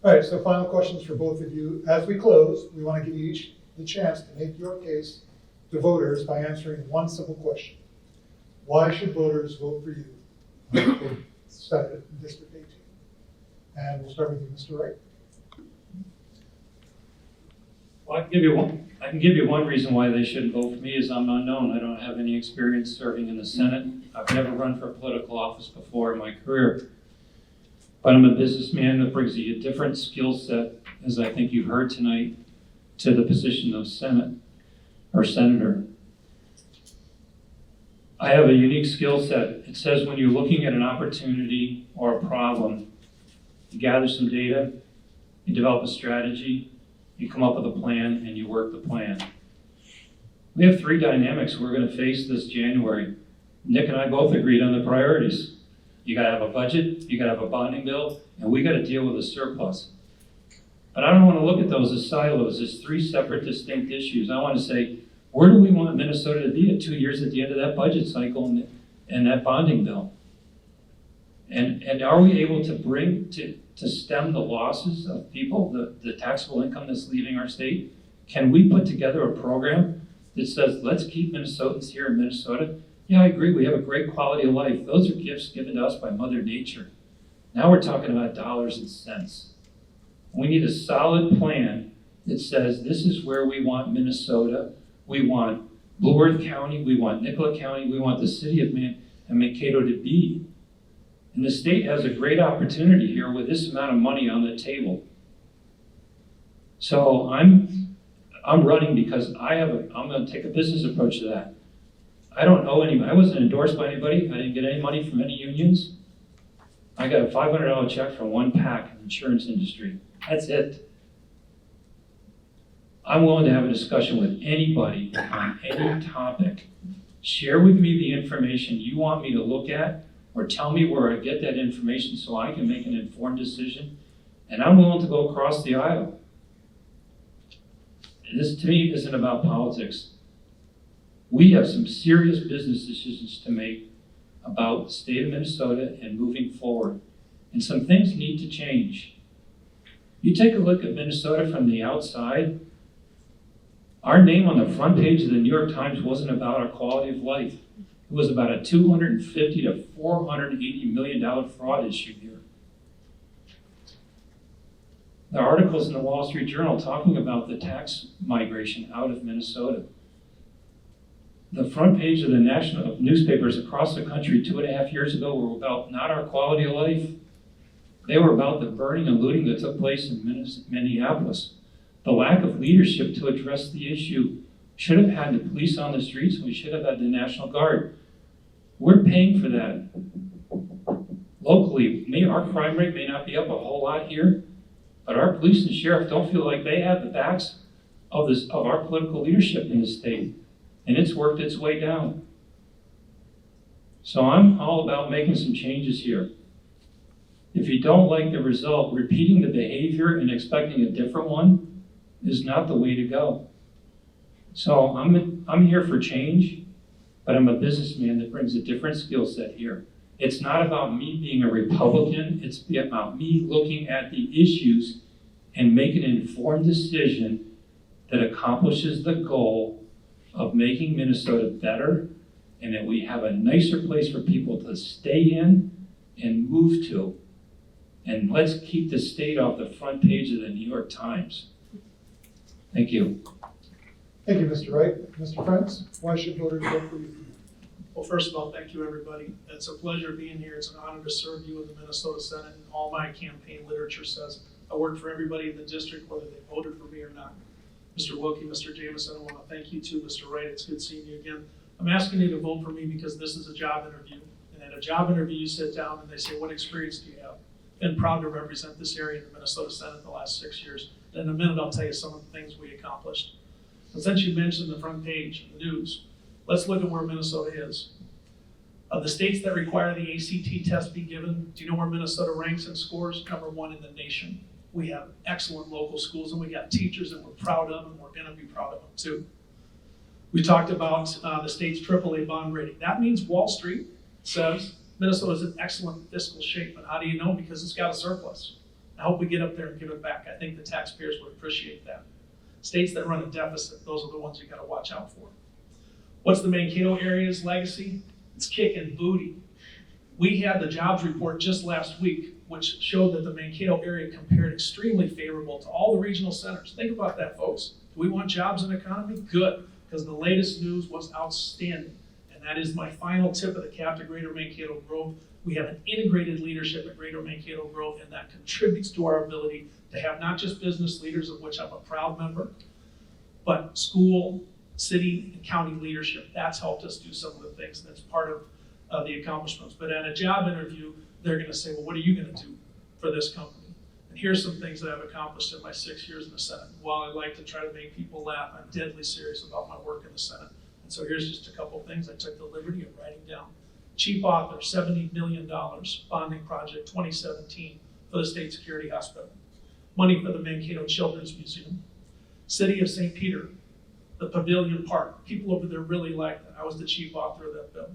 All right, so final questions for both of you. As we close, we want to give you each the chance to make your case to voters by answering one simple question. Why should voters vote for you for Senate in District 18? And we'll start with you, Mr. Wright. Well, I can give you one reason why they shouldn't vote for me is I'm unknown. I don't have any experience serving in the Senate. I've never run for political office before in my career. But I'm a businessman that brings a different skill set, as I think you've heard tonight, to the position of Senate or Senator. I have a unique skill set. It says when you're looking at an opportunity or a problem, you gather some data, you develop a strategy, you come up with a plan, and you work the plan. We have 3 dynamics we're going to face this January. Nick and I both agreed on the priorities. You got to have a budget, you got to have a bonding bill, and we got to deal with a surplus. But I don't want to look at those as silos, as 3 separate distinct issues. I want to say, where do we want Minnesota to be at 2 years at the end of that budget cycle and that bonding bill? And are we able to bring to stem the losses of people, the taxable income that's leaving our state? Can we put together a program that says, let's keep Minnesotans here in Minnesota? Yeah, I agree, we have a great quality of life. Those are gifts given to us by Mother Nature. Now we're talking about dollars and cents. We need a solid plan that says this is where we want Minnesota, we want Blue Earth County, we want Nicolet County, we want the city of Mankato to be. And the state has a great opportunity here with this amount of money on the table. So I'm running because I'm going to take a business approach to that. I don't owe anybody. I wasn't endorsed by anybody. I didn't get any money from any unions. I got a $500 check from one PAC in the insurance industry. That's it. I'm willing to have a discussion with anybody on any topic. Share with me the information you want me to look at, or tell me where I get that information so I can make an informed decision. And I'm willing to go across the aisle. This, to me, isn't about politics. We have some serious business decisions to make about the state of Minnesota and moving forward. And some things need to change. You take a look at Minnesota from the outside, our name on the front page of the New York Times wasn't about our quality of life. It was about a $250 to $480 million fraud issue here. There are articles in the Wall Street Journal talking about the tax migration out of Minnesota. The front page of the national newspapers across the country 2.5 years ago were about not our quality of life. They were about the burning and looting that took place in Minneapolis. The lack of leadership to address the issue. Should have had the police on the streets, and we should have had the National Guard. We're paying for that. Locally, our crime rate may not be up a whole lot here, but our police and sheriff don't feel like they have the backs of our political leadership in the state, and it's worked its way down. So I'm all about making some changes here. If you don't like the result, repeating the behavior and expecting a different one is not the way to go. So I'm here for change, but I'm a businessman that brings a different skill set here. It's not about me being a Republican, it's about me looking at the issues and making an informed decision that accomplishes the goal of making Minnesota better and that we have a nicer place for people to stay in and move to. And let's keep the state off the front page of the New York Times. Thank you. Thank you, Mr. Wright. Mr. Prince, why should voters vote for you? Well, first of all, thank you, everybody. It's a pleasure being here. It's an honor to serve you in the Minnesota Senate, and all my campaign literature says I work for everybody in the district, whether they voted for me or not. Mr. Wilkie, Mr. Jameson, I want to thank you too, Mr. Wright. It's good seeing you again. I'm asking you to vote for me because this is a job interview. And at a job interview, you sit down and they say, what experience do you have? Been proud to represent this area in the Minnesota Senate the last 6 years. And in a minute, I'll tell you some of the things we accomplished. And since you mentioned the front page, the news, let's look at where Minnesota is. Of the states that require the ACT test be given, do you know where Minnesota ranks in scores? #1 in the nation. We have excellent local schools, and we got teachers that we're proud of, and we're going to be proud of them too. We talked about the state's AAA bond rating. That means Wall Street says Minnesota's in excellent fiscal shape. And how do you know? Because it's got a surplus. I hope we get up there and give it back. I think the taxpayers would appreciate that. States that run a deficit, those are the ones you got to watch out for. What's the Mankato area's legacy? It's kicking booty. We had the jobs report just last week, which showed that the Mankato area compared extremely favorable to all the regional centers. Think about that, folks. Do we want jobs and economy? Good, because the latest news was outstanding. And that is my final tip of the cap to Greater Mankato growth. We have an integrated leadership at Greater Mankato growth, and that contributes to our ability to have not just business leaders, of which I'm a proud member, but school, city, and county leadership. That's helped us do some of the things. That's part of the accomplishments. But at a job interview, they're going to say, well, what are you going to do for this company? And here's some things that I've accomplished in my 6 years in the Senate. While I like to try to make people laugh, I'm deadly serious about my work in the Senate. And so here's just a couple things I took the liberty of writing down. Chief author, $70 million bonding project 2017 for the State Security Hospital. Money for the Mankato Children's Museum. City of St. Peter, the Pavilion Park. People over there really like that. I was the chief author of that bill.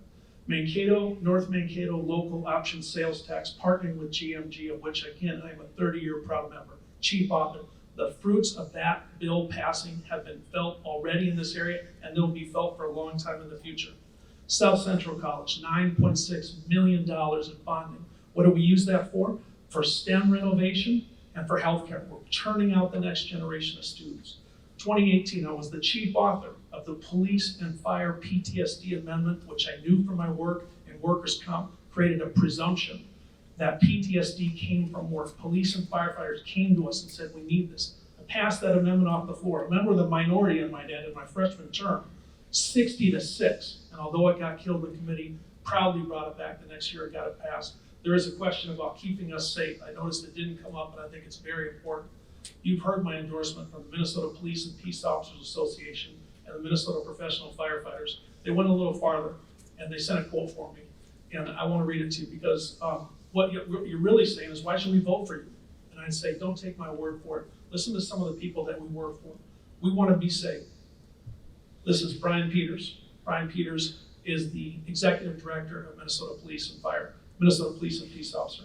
Mankato, North Mankato local option sales tax, partnering with GMG, of which again, I'm a 30-year proud member. Chief author. The fruits of that bill passing have been felt already in this area, and they'll be felt for a long time in the future. South Central College, $9.6 million in bonding. What do we use that for? For STEM renovation and for healthcare. We're churning out the next generation of students. 2018, I was the chief author of the Police and Fire PTSD Amendment, which I knew from my work in workers' comp created a presumption that PTSD came from work. Police and firefighters came to us and said, we need this. I passed that amendment off the floor. Remember the minority in my dad in my freshman term, 60-6. And although it got killed in committee, proudly brought it back the next year, it got it passed. There is a question about keeping us safe. I noticed it didn't come up, but I think it's very important. You've heard my endorsement from the Minnesota Police and Peace Officers Association and the Minnesota Professional Firefighters. They went a little farther, and they sent a quote for me. And I want to read it to you because what you're really saying is, why should we vote for you? And I'd say, don't take my word for it. Listen to some of the people that we work for. We want to be safe. This is Brian Peters. Brian Peters is the Executive Director of Minnesota Police and Fire, Minnesota Police and Peace Officer.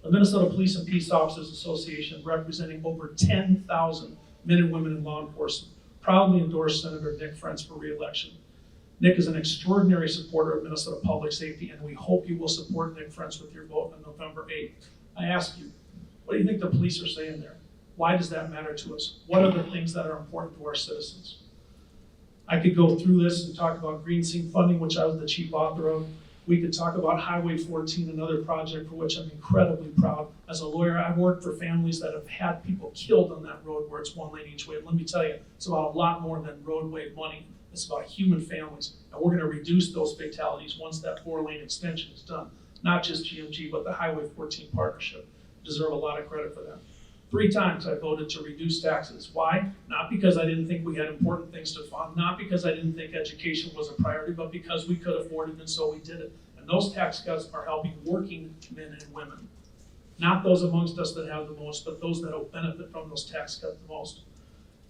The Minnesota Police and Peace Officers Association, representing over 10,000 men and women in law enforcement, proudly endorsed Senator Nick Frentz for re-election. Nick is an extraordinary supporter of Minnesota public safety, and we hope you will support Nick Frentz with your vote on November 8th. I ask you, what do you think the police are saying there? Why does that matter to us? What are the things that are important to our citizens? I could go through this and talk about Green Sync funding, which I was the chief author of. We could talk about Highway 14, another project for which I'm incredibly proud. As a lawyer, I've worked for families that have had people killed on that road where it's one lane each way. And let me tell you, it's about a lot more than roadway money. It's about human families. And we're going to reduce those fatalities once that 4-lane extension is done. Not just GMG, but the Highway 14 partnership. Deserve a lot of credit for that. 3 times I voted to reduce taxes. Why? Not because I didn't think we had important things to fund, not because I didn't think education was a priority, but because we could afford it, and so we did it. And those tax cuts are helping working men and women. Not those amongst us that have the most, but those that will benefit from those tax cuts the most.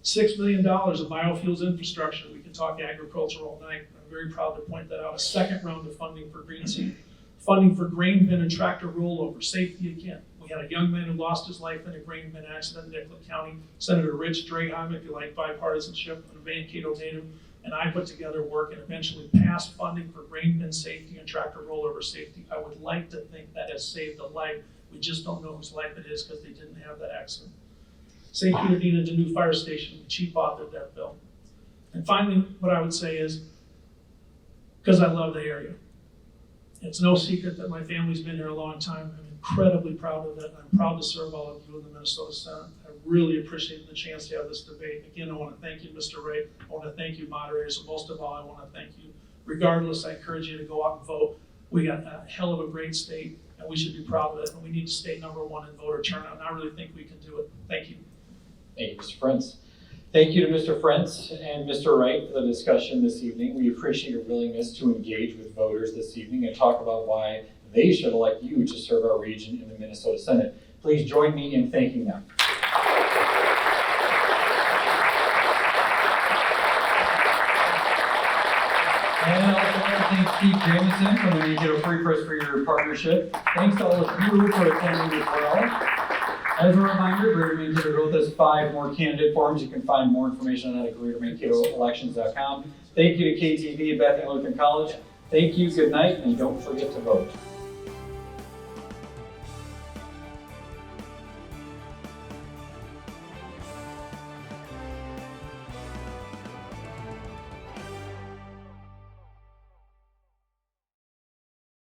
$6 million of biofuels infrastructure. We can talk agriculture all night. I'm very proud to point that out. A second round of funding for Green Seed. Funding for grain bin and tractor rollover. Safety again. We had a young man who lost his life in a grain bin accident in Nicollet County. Senator Rich Draheim, if you like bipartisanship, a Mankato native, and I put together work and eventually passed funding for grain bin safety and tractor rollover safety. I would like to think that has saved a life. We just don't know whose life it is because they didn't have that accident. St. Peter needed a new fire station. The chief authored that bill. And finally, what I would say is, because I love the area. It's no secret that my family's been here a long time. I'm incredibly proud of it. I'm proud to serve all of you in the Minnesota Senate. I really appreciate the chance to have this debate. Again, I want to thank you, Mr. Ray. I want to thank you, moderators. And most of all, I want to thank you. Regardless, I encourage you to go out and vote. We got a hell of a great state, and we should be proud of it. And we need to stay #1 in voter turnout, and I really think we can do it. Thank you. Thank you, Mr. Frentz. Thank you to Mr. Frentz and Mr. Wright for the discussion this evening. We appreciate your willingness to engage with voters this evening and talk about why they should elect you to serve our region in the Minnesota Senate. Please join me in thanking them. And I'd also like to thank Steve Jamison from the Mankato Free Press for your partnership. Thanks to all of you for attending as well. As a reminder, Greater Mankato Growth has 5 more candidate forums. You can find more information on that at greatermankatoelections.com. Thank you to KTV and Bethany Lutheran College. Thank you, good night, and don't forget to vote.